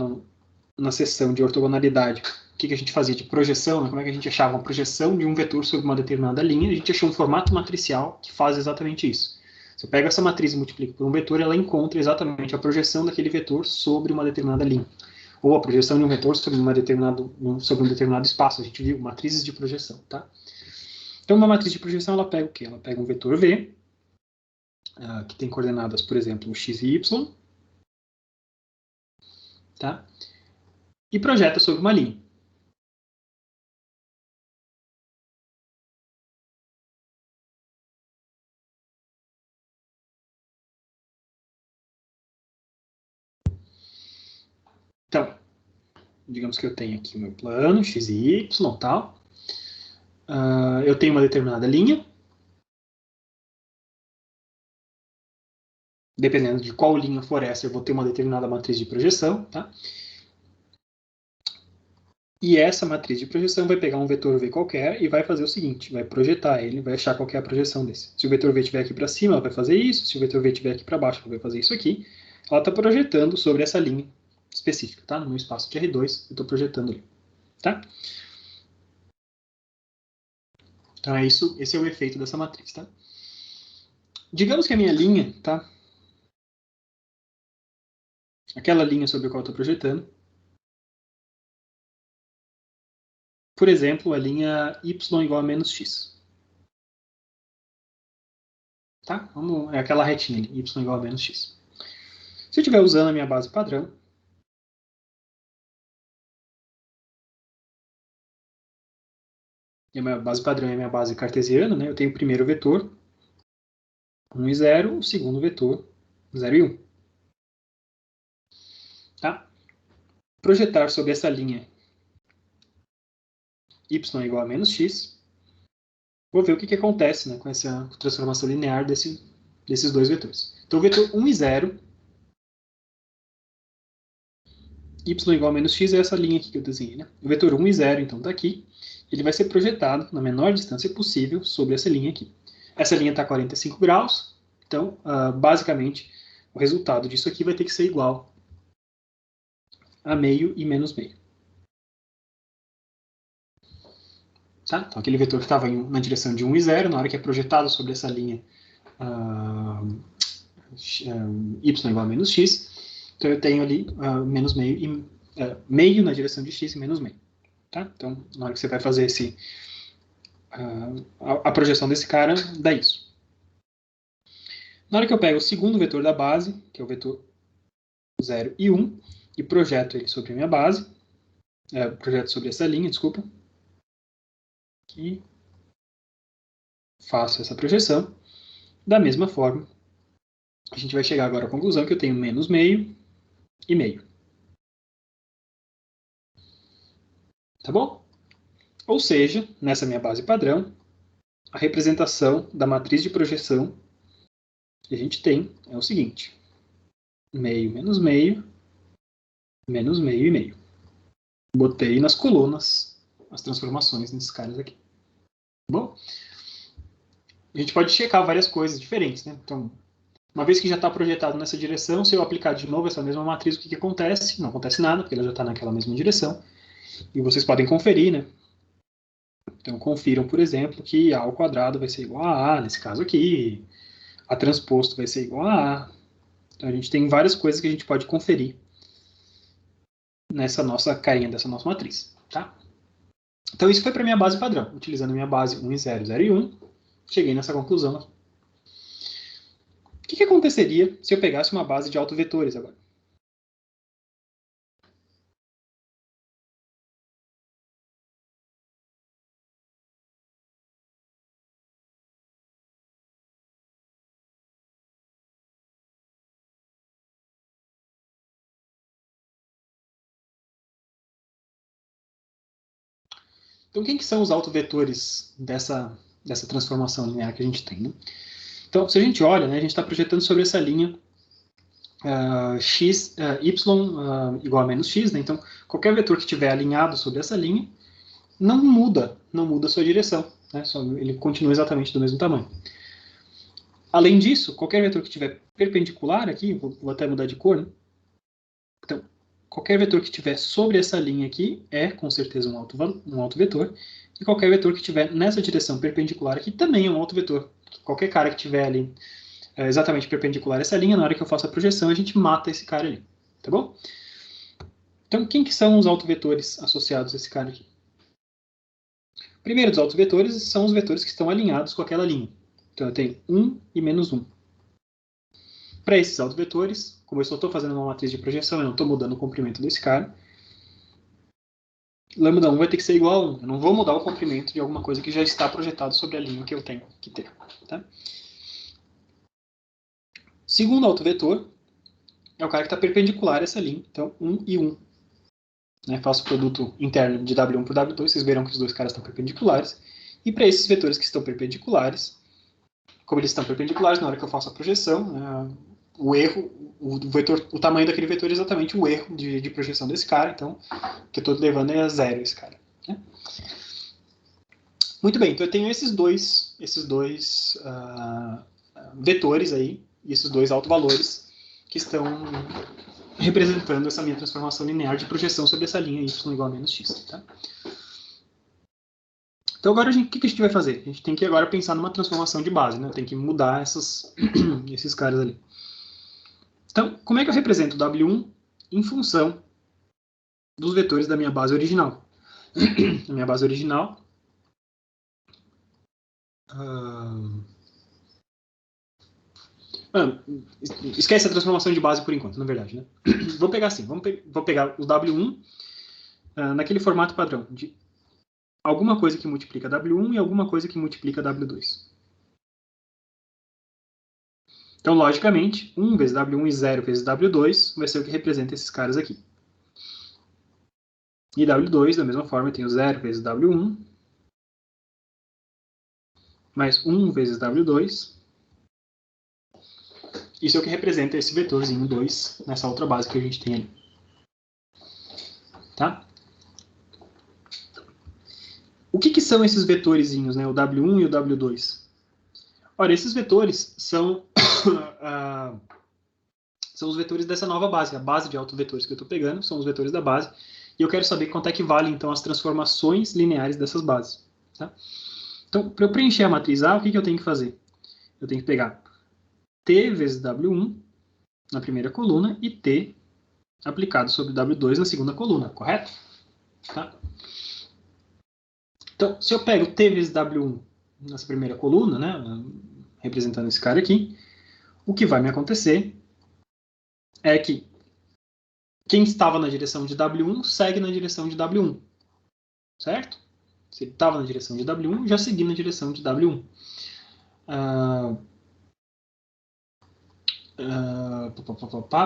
na seção de ortogonalidade, o que a gente fazia de projeção, né? Como é que a gente achava uma projeção de um vetor sobre uma determinada linha, a gente achou um formato matricial que faz exatamente isso. Você pega essa matriz e multiplica por um vetor, ela encontra exatamente a projeção daquele vetor sobre uma determinada linha. Ou a projeção de um vetor sobre um determinado espaço. A gente viu matrizes de projeção. Tá? Então, uma matriz de projeção, ela pega o quê? Ela pega um vetor V, que tem coordenadas, por exemplo, x e y, tá? E projeta sobre uma linha. Então, digamos que eu tenho aqui o meu plano, x e y, tal. Eu tenho uma determinada linha. Dependendo de qual linha for essa, eu vou ter uma determinada matriz de projeção. Tá? E essa matriz de projeção vai pegar um vetor V qualquer e vai fazer o seguinte, vai projetar ele, vai achar qual é a projeção desse. Se o vetor V estiver aqui para cima, ela vai fazer isso. Se o vetor V estiver aqui para baixo, ela vai fazer isso aqui. Ela está projetando sobre essa linha específica, tá? No meu espaço de R2, eu estou projetando ali. Tá? Então, esse é o efeito dessa matriz. Tá? Digamos que a minha linha, tá? Aquela linha sobre a qual eu estou projetando, por exemplo, a linha y igual a menos x. Tá? É aquela retinha ali, y igual a menos x. Se eu estiver usando a minha base padrão, e a minha base padrão é a minha base cartesiana, né? Eu tenho o primeiro vetor, 1 e 0, o segundo vetor, 0 e 1. Tá? Projetar sobre essa linha y igual a menos x, vou ver o que acontece, né, com essa transformação linear desses dois vetores. Então, o vetor 1 e 0, y igual a menos x é essa linha aqui que eu desenhei. Né? O vetor 1 e 0, então, está aqui. Ele vai ser projetado na menor distância possível sobre essa linha aqui. Essa linha está a 45 graus, então, basicamente, o resultado disso aqui vai ter que ser igual a meio e menos meio. Tá? Então, aquele vetor que estava na direção de 1 e 0, na hora que é projetado sobre essa linha y igual a menos x, então eu tenho ali menos meio, meio na direção de x e menos meio. Tá? Então, na hora que você vai fazer a projeção desse cara, dá isso. Na hora que eu pego o segundo vetor da base, que é o vetor 0 e 1, e projeto ele sobre a minha base, projeto sobre essa linha, desculpa, e faço essa projeção. Da mesma forma, a gente vai chegar agora à conclusão que eu tenho menos meio e meio. Tá bom? Ou seja, nessa minha base padrão, a representação da matriz de projeção que a gente tem é o seguinte: meio menos meio, menos meio e meio. Botei nas colunas as transformações nesses caras aqui. Bom, a gente pode checar várias coisas diferentes, né? Então, uma vez que já está projetado nessa direção, se eu aplicar de novo essa mesma matriz, o que acontece? Não acontece nada, porque ela já está naquela mesma direção. E vocês podem conferir, né? Então, confiram, por exemplo, que A ao quadrado vai ser igual a A, nesse caso aqui. A transposto vai ser igual a A. Então, a gente tem várias coisas que a gente pode conferir nessa nossa carinha dessa nossa matriz. Tá? Então, isso foi para a minha base padrão. Utilizando a minha base 1 e 0, 0 e 1, cheguei nessa conclusão aqui. O que aconteceria se eu pegasse uma base de autovetores agora? Então, quem que são os autovetores dessa transformação linear que a gente tem? Né? Então, se a gente olha, né, a gente está projetando sobre essa linha x, y igual a menos x, né? Então, qualquer vetor que estiver alinhado sobre essa linha não muda a sua direção, né? Ele continua exatamente do mesmo tamanho. Além disso, qualquer vetor que estiver perpendicular aqui, vou até mudar de cor, né? Então, qualquer vetor que estiver sobre essa linha aqui é, com certeza, um autovetor, e qualquer vetor que estiver nessa direção perpendicular aqui também é um autovetor. Qualquer cara que estiver ali exatamente perpendicular a essa linha, na hora que eu faço a projeção, a gente mata esse cara ali, tá bom? Então, quem que são os autovetores associados a esse cara aqui? Primeiro dos autovetores são os vetores que estão alinhados com aquela linha. Então, eu tenho 1 e menos 1. Para esses autovetores, como eu só estou fazendo uma matriz de projeção, eu não estou mudando o comprimento desse cara, lambda 1 vai ter que ser igual a 1. Eu não vou mudar o comprimento de alguma coisa que já está projetado sobre a linha que eu tenho que ter. Tá? Segundo autovetor é o cara que está perpendicular a essa linha. Então, 1 e 1. Né? Faço o produto interno de W1 por W2, vocês verão que os dois caras estão perpendiculares. E para esses vetores que estão perpendiculares, como eles estão perpendiculares, na hora que eu faço a projeção, o erro, o tamanho daquele vetor é exatamente o erro de projeção desse cara, então, que eu estou levando é a zero esse cara. Né? Muito bem, então eu tenho esses dois vetores aí, e esses dois autovalores que estão representando essa minha transformação linear de projeção sobre essa linha y igual a menos x. Tá? Então agora o que a gente vai fazer? A gente tem que agora pensar numa transformação de base, né? Tem que mudar esses caras ali. Então, como é que eu represento W1 em função dos vetores da minha base original? A minha base original... esquece a transformação de base por enquanto, na verdade. Né? Vou pegar assim, vou pegar o W1 naquele formato padrão de alguma coisa que multiplica W1 e alguma coisa que multiplica W2. Então, logicamente, 1 vezes W1 e 0 vezes W2 vai ser o que representa esses caras aqui. E W2, da mesma forma, eu tenho 0 vezes W1 mais 1 vezes W2. Isso é o que representa esse vetorzinho 2 nessa outra base que a gente tem ali. Tá? O que são esses vetorzinhos, né? O W1 e o W2? Olha, esses vetores são, são os vetores dessa nova base, a base de autovetores que eu estou pegando, são os vetores da base, e eu quero saber quanto é que vale, então, as transformações lineares dessas bases. Tá? Então, para eu preencher a matriz A, o que eu tenho que fazer? Eu tenho que pegar T vezes W1 na primeira coluna e T aplicado sobre W2 na segunda coluna, correto? Tá? Então, se eu pego T vezes W1 nessa primeira coluna, né, representando esse cara aqui, o que vai me acontecer é que quem estava na direção de W1 segue na direção de W1, certo? Se ele estava na direção de W1, já segui na direção de W1.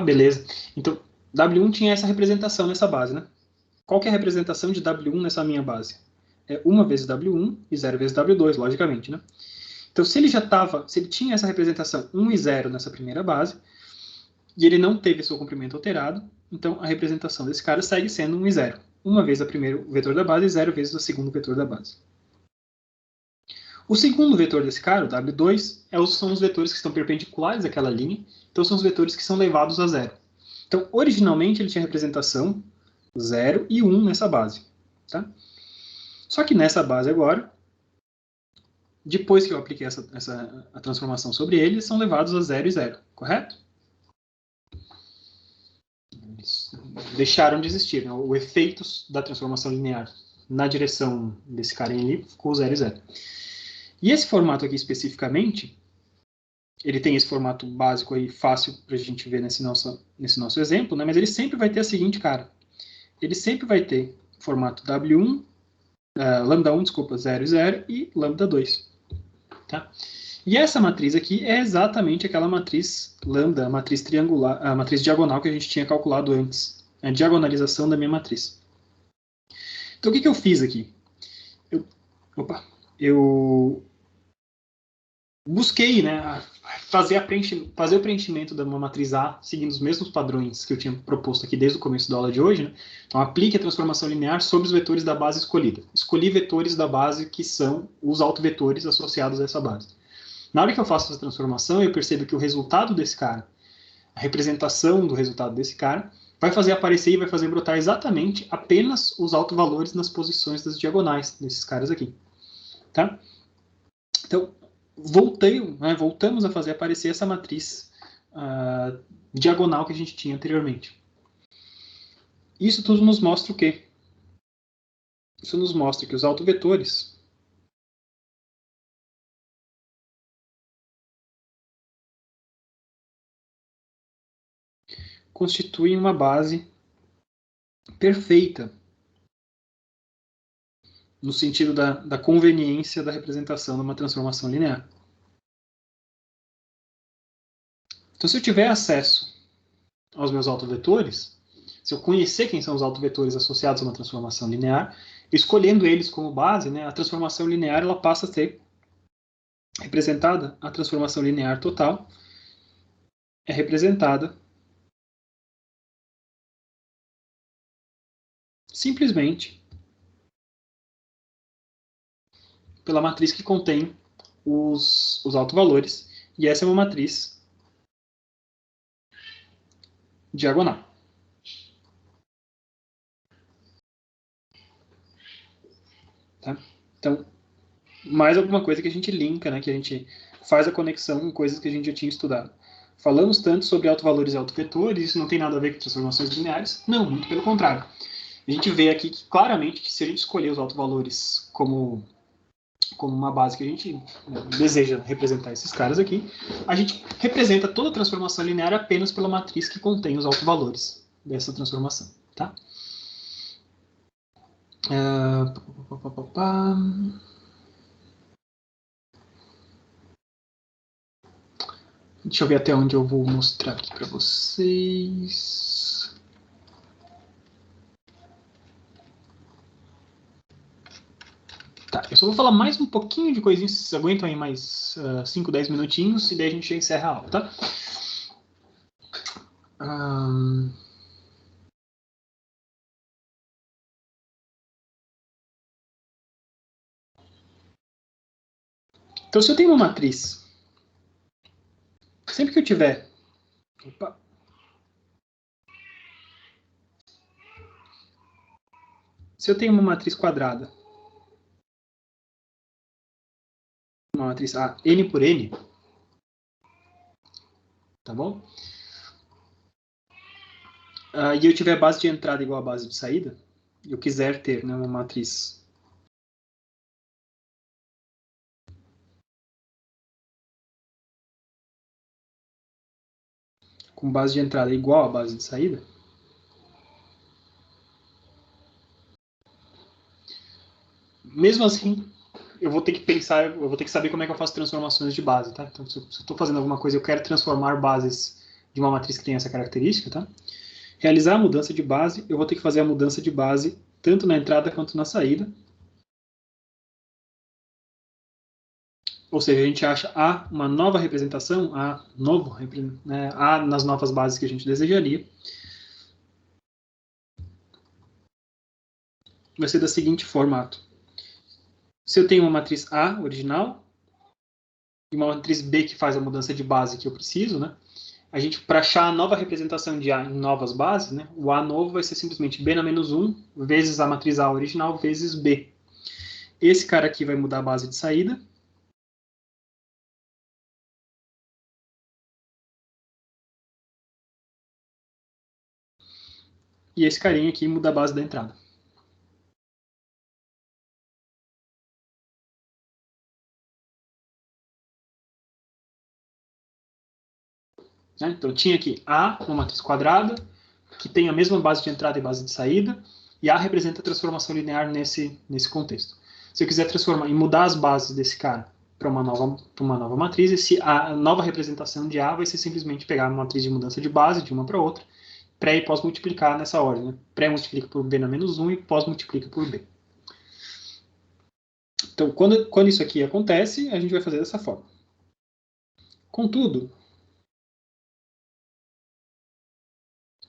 Beleza. Então, W1 tinha essa representação nessa base, né? Qual que é a representação de W1 nessa minha base? É 1 vezes W1 e 0 vezes W2, logicamente, né? Então, se ele tinha essa representação 1 e 0 nessa primeira base, e ele não teve seu comprimento alterado, então a representação desse cara segue sendo 1 e 0. 1 vez o primeiro vetor da base e 0 vezes o segundo vetor da base. O segundo vetor desse cara, o W2, são os vetores que estão perpendiculares àquela linha, então são os vetores que são levados a 0. Então, originalmente, ele tinha representação 0 e 1 nessa base. Tá? Só que nessa base agora, depois que eu apliquei a transformação sobre ele, eles são levados a 0 e 0, correto? deixaram de existir, né? O efeito da transformação linear na direção desse carinha ali ficou 0 e 0. E esse formato aqui especificamente, ele tem esse formato básico aí, fácil para a gente ver nesse nosso exemplo, né? Mas ele sempre vai ter a seguinte cara. Ele sempre vai ter formato W1, lambda 1, desculpa, 0 e 0 e lambda 2. Tá? E essa matriz aqui é exatamente aquela matriz lambda, a matriz triangular, a matriz diagonal que a gente tinha calculado antes. A diagonalização da minha matriz. Então, o que eu fiz aqui? Eu busquei, né, fazer o preenchimento de uma matriz A seguindo os mesmos padrões que eu tinha proposto aqui desde o começo da aula de hoje. Né? Então, aplique a transformação linear sobre os vetores da base escolhida. Escolhi vetores da base que são os autovetores associados a essa base. Na hora que eu faço essa transformação, eu percebo que o resultado desse cara, a representação do resultado desse cara, vai fazer aparecer e vai fazer brotar exatamente apenas os autovalores nas posições das diagonais desses caras aqui. Tá? Então, voltamos a fazer aparecer essa matriz diagonal que a gente tinha anteriormente. Isso tudo nos mostra o quê? Isso nos mostra que os autovetores constituem uma base perfeita no sentido da conveniência da representação de uma transformação linear. Então, se eu tiver acesso aos meus autovetores, se eu conhecer quem são os autovetores associados a uma transformação linear, escolhendo eles como base, né, a transformação linear ela passa a ser representada, a transformação linear total é representada simplesmente pela matriz que contém os autovalores, e essa é uma matriz diagonal. Tá? Então, mais alguma coisa que a gente linka, né, que a gente faz a conexão com coisas que a gente já tinha estudado. Falamos tanto sobre autovalores e autovetores, isso não tem nada a ver com transformações lineares? Não, muito pelo contrário. A gente vê aqui que, claramente que se a gente escolher os autovalores como uma base que a gente deseja representar esses caras aqui, a gente representa toda a transformação linear apenas pela matriz que contém os autovalores dessa transformação. Tá? Deixa eu ver até onde eu vou mostrar aqui para vocês. Tá, eu só vou falar mais um pouquinho de coisinhas, vocês aguentam aí mais 5, 10 minutinhos, e daí a gente já encerra a aula, tá? Então, se eu tenho uma matriz, sempre que eu tiver... Opa! Se eu tenho uma matriz quadrada, uma matriz A, n por n, tá bom? E eu tiver base de entrada igual a base de saída, eu quiser ter, né, uma matriz com base de entrada igual a base de saída, mesmo assim, eu vou ter que pensar, eu vou ter que saber como é que eu faço transformações de base, tá? Então, se eu estou fazendo alguma coisa, eu quero transformar bases de uma matriz que tem essa característica, tá? Realizar a mudança de base, eu vou ter que fazer a mudança de base tanto na entrada quanto na saída. Ou seja, a gente acha A uma nova representação, A novo, né, A nas novas bases que a gente desejaria. Vai ser da seguinte formato. Se eu tenho uma matriz A original e uma matriz B que faz a mudança de base que eu preciso, né? A gente, para achar a nova representação de A em novas bases, né, o A novo vai ser simplesmente B na menos 1 vezes a matriz A original vezes B. Esse cara aqui vai mudar a base de saída. E esse carinha aqui muda a base da entrada. Né? Então, tinha aqui A, uma matriz quadrada, que tem a mesma base de entrada e base de saída, e A representa a transformação linear nesse contexto. Se eu quiser transformar e mudar as bases desse cara para uma nova matriz, a nova representação de A vai ser simplesmente pegar uma matriz de mudança de base de uma para outra, pré e pós multiplicar nessa ordem. Né? Pré multiplica por B na menos 1 e pós multiplica por B. Então, quando isso aqui acontece, a gente vai fazer dessa forma. Contudo,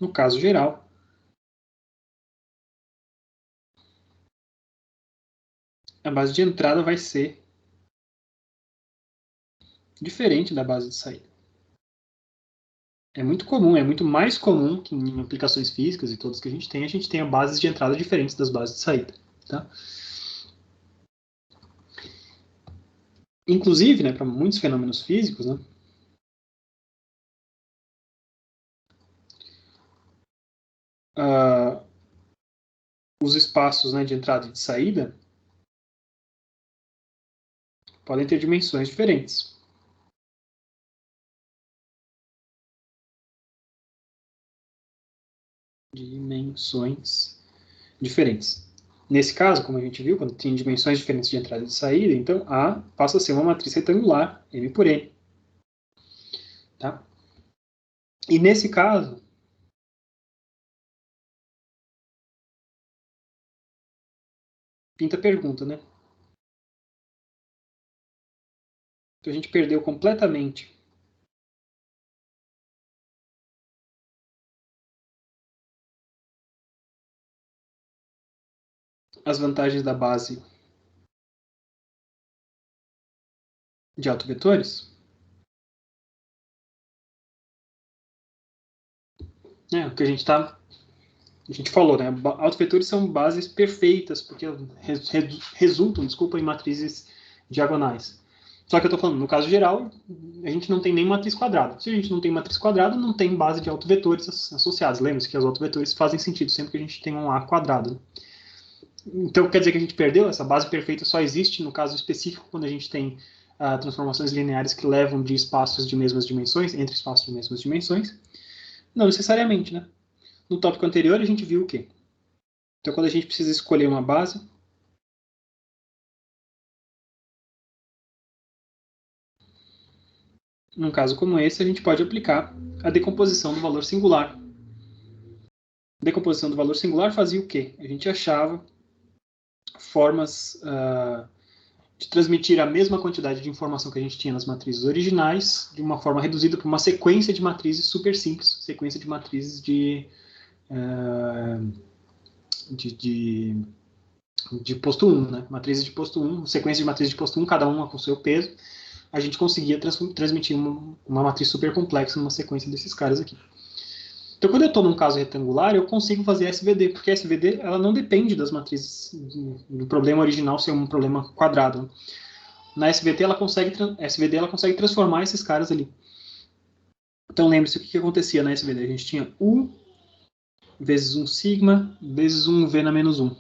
no caso geral, a base de entrada vai ser diferente da base de saída. É muito comum, é muito mais comum que em aplicações físicas e todas que a gente tenha bases de entrada diferentes das bases de saída. Tá? Inclusive, né, para muitos fenômenos físicos, né, os espaços, né, de entrada e de saída podem ter dimensões diferentes. Dimensões diferentes. Nesse caso, como a gente viu, quando tem dimensões diferentes de entrada e de saída, então A passa a ser uma matriz retangular, M por N. Tá? E nesse caso, pinta a pergunta, né? Então a gente perdeu completamente as vantagens da base de autovetores. O que a gente falou, né? Autovetores são bases perfeitas, porque resultam, em matrizes diagonais. Só que eu estou falando, no caso geral, a gente não tem nem matriz quadrada. Se a gente não tem matriz quadrada, não tem base de autovetores associados. Lembre-se que os autovetores fazem sentido sempre que a gente tem um A quadrado. Então, quer dizer que a gente perdeu? Essa base perfeita só existe no caso específico quando a gente tem transformações lineares que levam de espaços de mesmas dimensões, entre espaços de mesmas dimensões? Não necessariamente, né? No tópico anterior, a gente viu o quê? Então, quando a gente precisa escolher uma base, num caso como esse, a gente pode aplicar a decomposição do valor singular. A decomposição do valor singular fazia o quê? A gente achava formas de transmitir a mesma quantidade de informação que a gente tinha nas matrizes originais de uma forma reduzida para uma sequência de matrizes super simples, sequência de matrizes de posto 1, né? Matrizes de posto 1, sequência de matrizes de posto 1, cada uma com seu peso. A gente conseguia transmitir uma matriz super complexa numa sequência desses caras aqui. Então, quando eu estou num caso retangular, eu consigo fazer SVD, porque a SVD ela não depende das matrizes do problema original ser um problema quadrado. Na SVD ela consegue transformar esses caras ali. Então, lembre-se o que acontecia na SVD. A gente tinha U vezes 1 sigma vezes 1 V na menos 1.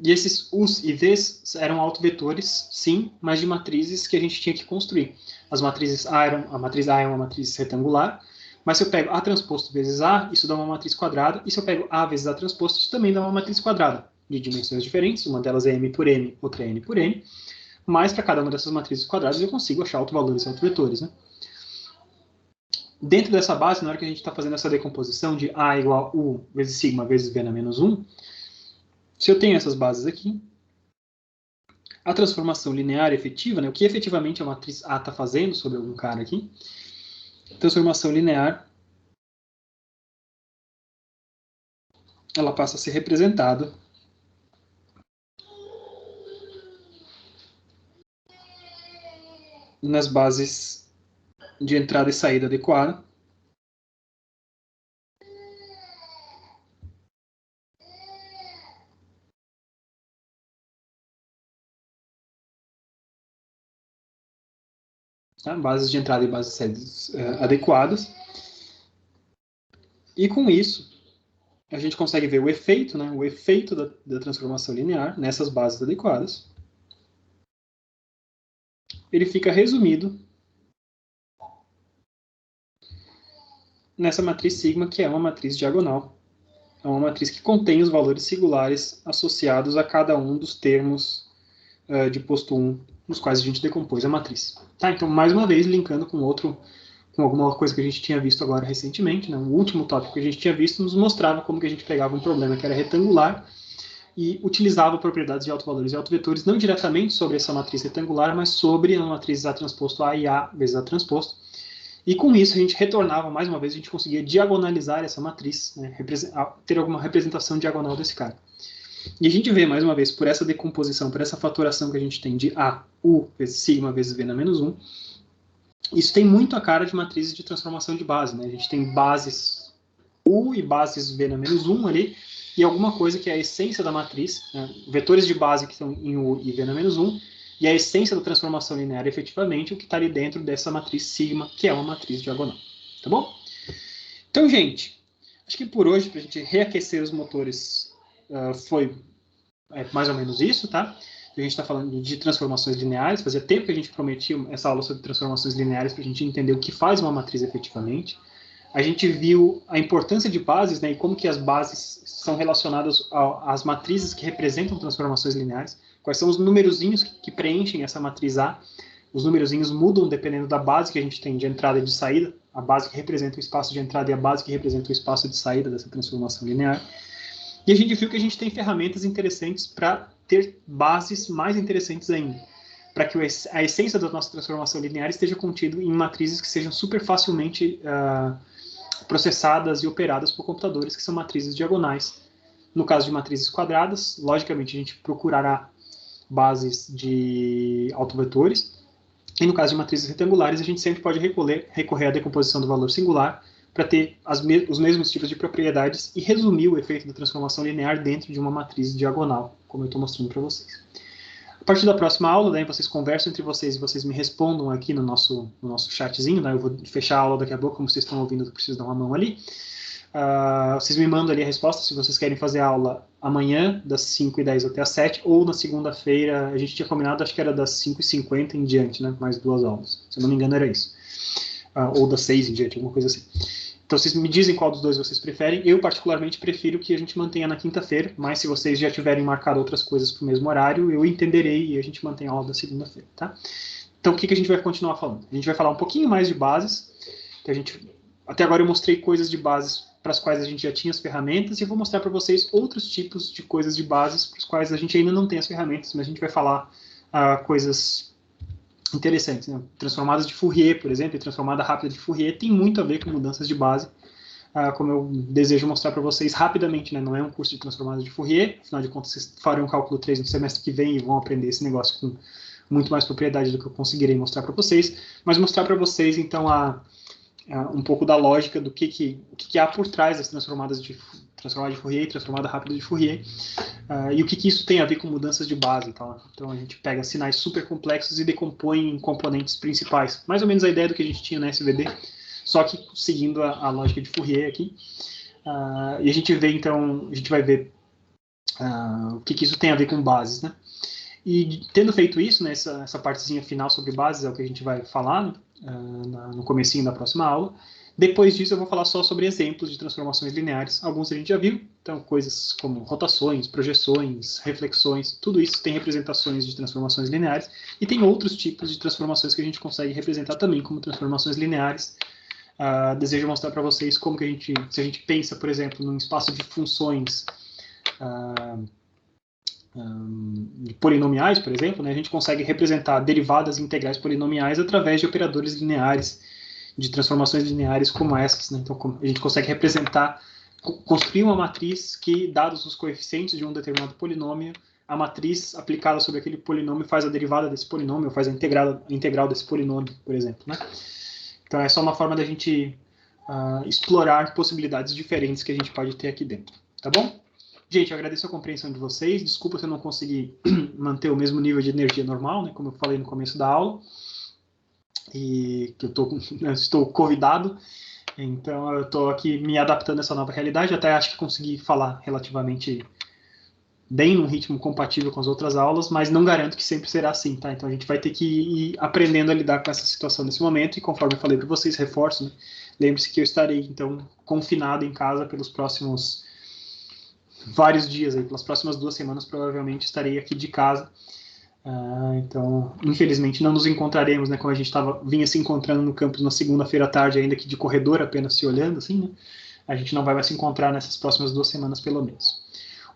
E esses U's e V's eram autovetores, sim, mas de matrizes que a gente tinha que construir. A matriz A é uma matriz retangular, mas se eu pego A transposto vezes A, isso dá uma matriz quadrada, e se eu pego A vezes A transposto, isso também dá uma matriz quadrada, de dimensões diferentes, uma delas é M por N, outra é N por N, mas para cada uma dessas matrizes quadradas eu consigo achar autovalores e autovetores, né? Dentro dessa base, na hora que a gente está fazendo essa decomposição de A igual a U vezes sigma vezes V na menos 1, se eu tenho essas bases aqui, a transformação linear efetiva, né, o que efetivamente a matriz A está fazendo sobre algum cara aqui, transformação linear, ela passa a ser representada nas bases de entrada e saída adequada. Tá? Bases de entrada e bases de saída adequadas. E com isso, a gente consegue ver o efeito, né, o efeito da transformação linear nessas bases adequadas. Ele fica resumido nessa matriz sigma, que é uma matriz diagonal. É uma matriz que contém os valores singulares associados a cada um dos termos de posto 1, nos quais a gente decompôs a matriz. Tá? Então, mais uma vez, linkando com alguma coisa que a gente tinha visto agora recentemente, né? O último tópico que a gente tinha visto nos mostrava como que a gente pegava um problema que era retangular e utilizava propriedades de autovalores e autovetores não diretamente sobre essa matriz retangular, mas sobre a matriz A transposto A e A vezes A transposto. E com isso a gente retornava, mais uma vez, a gente conseguia diagonalizar essa matriz, né? Ter alguma representação diagonal desse cara. E a gente vê, mais uma vez, por essa decomposição, por essa fatoração que a gente tem de A, U vezes sigma vezes V na menos 1, isso tem muito a cara de matrizes de transformação de base, né? A gente tem bases U e bases V na menos 1 ali, e alguma coisa que é a essência da matriz, né? Vetores de base que estão em U e V na menos 1, e a essência da transformação linear, efetivamente, o que está ali dentro dessa matriz sigma, que é uma matriz diagonal. Tá bom? Então, gente, acho que por hoje, para a gente reaquecer os motores, foi mais ou menos isso, tá? A gente está falando de transformações lineares, fazia tempo que a gente prometia essa aula sobre transformações lineares para a gente entender o que faz uma matriz efetivamente. A gente viu a importância de bases, né, e como que as bases são relacionadas às matrizes que representam transformações lineares, quais são os numerozinhos que preenchem essa matriz A. Os numerozinhos mudam dependendo da base que a gente tem de entrada e de saída, a base que representa o espaço de entrada e a base que representa o espaço de saída dessa transformação linear. E a gente viu que a gente tem ferramentas interessantes para ter bases mais interessantes ainda, para que a essência da nossa transformação linear esteja contido em matrizes que sejam super facilmente processadas e operadas por computadores, que são matrizes diagonais. No caso de matrizes quadradas, logicamente a gente procurará bases de autovetores, e no caso de matrizes retangulares, a gente sempre pode recorrer à decomposição do valor singular para ter os mesmos tipos de propriedades e resumir o efeito da transformação linear dentro de uma matriz diagonal, como eu estou mostrando para vocês. A partir da próxima aula, né, vocês conversam entre vocês e vocês me respondam aqui no nosso chatzinho, né, eu vou fechar a aula daqui a pouco, como vocês estão ouvindo, eu preciso dar uma mão ali. Vocês me mandam ali a resposta se vocês querem fazer a aula amanhã, das 5h10 até as 7, ou na segunda-feira, a gente tinha combinado, acho que era das 5h50 em diante, né, mais 2 aulas, se eu não me engano era isso. Ou das 6 em diante, alguma coisa assim. Então, vocês me dizem qual dos dois vocês preferem. Eu, particularmente, prefiro que a gente mantenha na quinta-feira, mas se vocês já tiverem marcado outras coisas para o mesmo horário, eu entenderei e a gente mantém a aula da segunda-feira, tá? Então, o que a gente vai continuar falando? A gente vai falar um pouquinho mais de bases. Até agora eu mostrei coisas de bases para as quais a gente já tinha as ferramentas e eu vou mostrar para vocês outros tipos de coisas de bases para as quais a gente ainda não tem as ferramentas, mas a gente vai falar coisas interessantes, né? Transformadas de Fourier, por exemplo, e transformada rápida de Fourier tem muito a ver com mudanças de base, como eu desejo mostrar para vocês rapidamente, né? Não é um curso de transformadas de Fourier, afinal de contas vocês farão um cálculo 3 no semestre que vem e vão aprender esse negócio com muito mais propriedade do que eu conseguirei mostrar para vocês, mas mostrar para vocês, então, um pouco da lógica do que há por trás das transformada de Fourier e transformada rápida de Fourier, e o que isso tem a ver com mudanças de base. Então a gente pega sinais super complexos e decompõe em componentes principais. Mais ou menos a ideia do que a gente tinha na SVD, só que seguindo a lógica de Fourier aqui. E a gente vê, então, a gente vai ver o que isso tem a ver com bases, né? E tendo feito isso, né, essa partezinha final sobre bases é o que a gente vai falar no comecinho da próxima aula. Depois disso eu vou falar só sobre exemplos de transformações lineares. Alguns a gente já viu, então coisas como rotações, projeções, reflexões, tudo isso tem representações de transformações lineares, e tem outros tipos de transformações que a gente consegue representar também como transformações lineares. Desejo mostrar para vocês como que se a gente pensa, por exemplo, num espaço de funções de polinomiais, por exemplo, né, a gente consegue representar derivadas integrais polinomiais através de operadores lineares, de transformações lineares como essas, né? Então a gente consegue representar, construir uma matriz que, dados os coeficientes de um determinado polinômio, a matriz aplicada sobre aquele polinômio faz a derivada desse polinômio, faz a integral desse polinômio, por exemplo, né? Então é só uma forma da gente explorar possibilidades diferentes que a gente pode ter aqui dentro, tá bom? Gente, eu agradeço a compreensão de vocês. Desculpa se eu não consegui manter o mesmo nível de energia normal, né, como eu falei no começo da aula. E que eu estou convidado. Então, eu estou aqui me adaptando a essa nova realidade. Até acho que consegui falar relativamente bem num ritmo compatível com as outras aulas, mas não garanto que sempre será assim, tá? Então, a gente vai ter que ir aprendendo a lidar com essa situação nesse momento. E conforme eu falei para vocês, reforço, né? Lembre-se que eu estarei, então, confinado em casa pelos próximos vários dias, aí, pelas próximas 2 semanas, provavelmente estarei aqui de casa. Então, infelizmente, não nos encontraremos, né? Como a gente vinha se encontrando no campus na segunda-feira à tarde, ainda que de corredor, apenas se olhando, assim, né? A gente não vai mais se encontrar nessas próximas 2 semanas, pelo menos.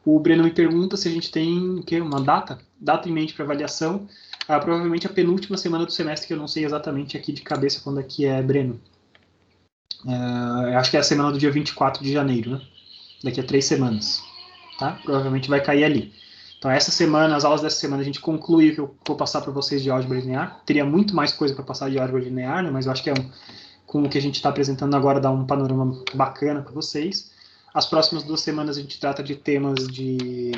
O Breno me pergunta se a gente tem uma data em mente para avaliação. Provavelmente a penúltima semana do semestre, que eu não sei exatamente aqui de cabeça quando é que é, Breno. Eu acho que é a semana do dia 24 de janeiro, né? Daqui a 3 semanas. Tá? Provavelmente vai cair ali. Então, essa semana, as aulas dessa semana, a gente conclui o que eu vou passar para vocês de álgebra linear. Teria muito mais coisa para passar de álgebra linear, né? Mas eu acho que com o que a gente está apresentando agora, dá um panorama bacana para vocês. As próximas 2 semanas a gente trata de temas de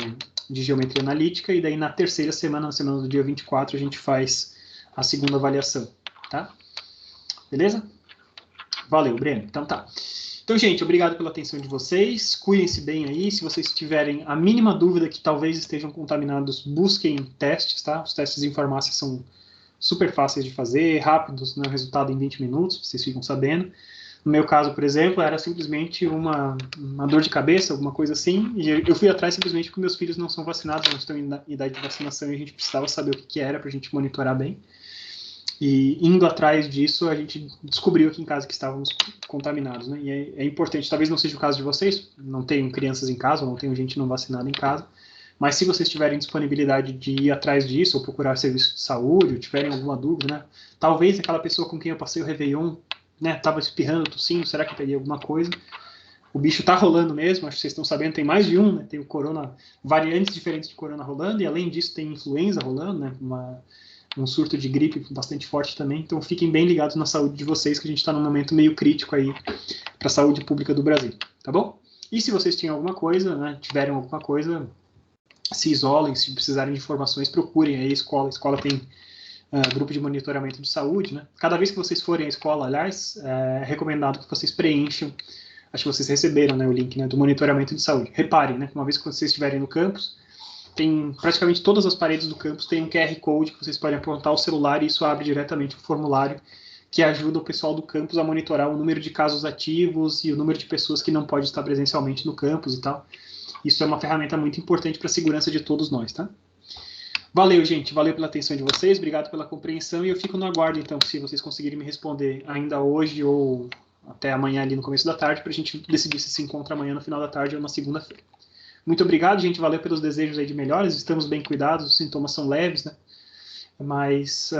geometria analítica, e daí na terceira semana, na semana do dia 24, a gente faz a segunda avaliação, tá? Beleza? Valeu, Breno. Então tá. Então, gente, obrigado pela atenção de vocês. Cuidem-se bem aí. Se vocês tiverem a mínima dúvida que talvez estejam contaminados, busquem testes, tá? Os testes em farmácia são super fáceis de fazer, rápidos, né? O resultado em 20 minutos, vocês ficam sabendo. No meu caso, por exemplo, era simplesmente uma dor de cabeça, alguma coisa assim, e eu fui atrás simplesmente porque meus filhos não são vacinados, não estão em idade de vacinação, e a gente precisava saber o que era para a gente monitorar bem. E indo atrás disso, a gente descobriu aqui em casa que estávamos contaminados, né? E é importante, talvez não seja o caso de vocês, não tenham crianças em casa, ou não tenham gente não vacinada em casa, mas se vocês tiverem disponibilidade de ir atrás disso, ou procurar serviço de saúde, ou tiverem alguma dúvida, né? Talvez aquela pessoa com quem eu passei o Réveillon, né, tava espirrando, tossindo, será que eu peguei alguma coisa? O bicho tá rolando mesmo, acho que vocês estão sabendo, tem mais de um, né? Tem o corona, variantes diferentes de corona rolando, e além disso tem influenza rolando, né? Um surto de gripe bastante forte também, então fiquem bem ligados na saúde de vocês, que a gente está num momento meio crítico aí para a saúde pública do Brasil, tá bom? E se vocês tinham alguma coisa, né, tiverem alguma coisa, se isolem, se precisarem de informações, procurem aí a escola. A escola tem grupo de monitoramento de saúde, né? Cada vez que vocês forem à escola, aliás, é recomendado que vocês preencham, acho que vocês receberam, né, o link, né, do monitoramento de saúde. Reparem, né, uma vez que vocês estiverem no campus, tem praticamente todas as paredes do campus tem um QR Code que vocês podem apontar o celular, e isso abre diretamente o formulário que ajuda o pessoal do campus a monitorar o número de casos ativos e o número de pessoas que não pode estar presencialmente no campus e tal. Isso é uma ferramenta muito importante para a segurança de todos nós, tá? Valeu, gente. Valeu pela atenção de vocês, obrigado pela compreensão, e eu fico no aguardo, então, se vocês conseguirem me responder ainda hoje ou até amanhã ali no começo da tarde, para a gente decidir se encontra amanhã no final da tarde ou na segunda-feira. Muito obrigado, gente. Valeu pelos desejos aí de melhoras. Estamos bem cuidados, os sintomas são leves, né? Mas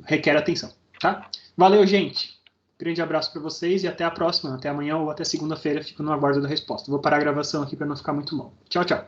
requer atenção, tá? Valeu, gente. Grande abraço para vocês e até a próxima. Até amanhã ou até segunda-feira. Fico no aguardo da resposta. Vou parar a gravação aqui para não ficar muito longo. Tchau, tchau.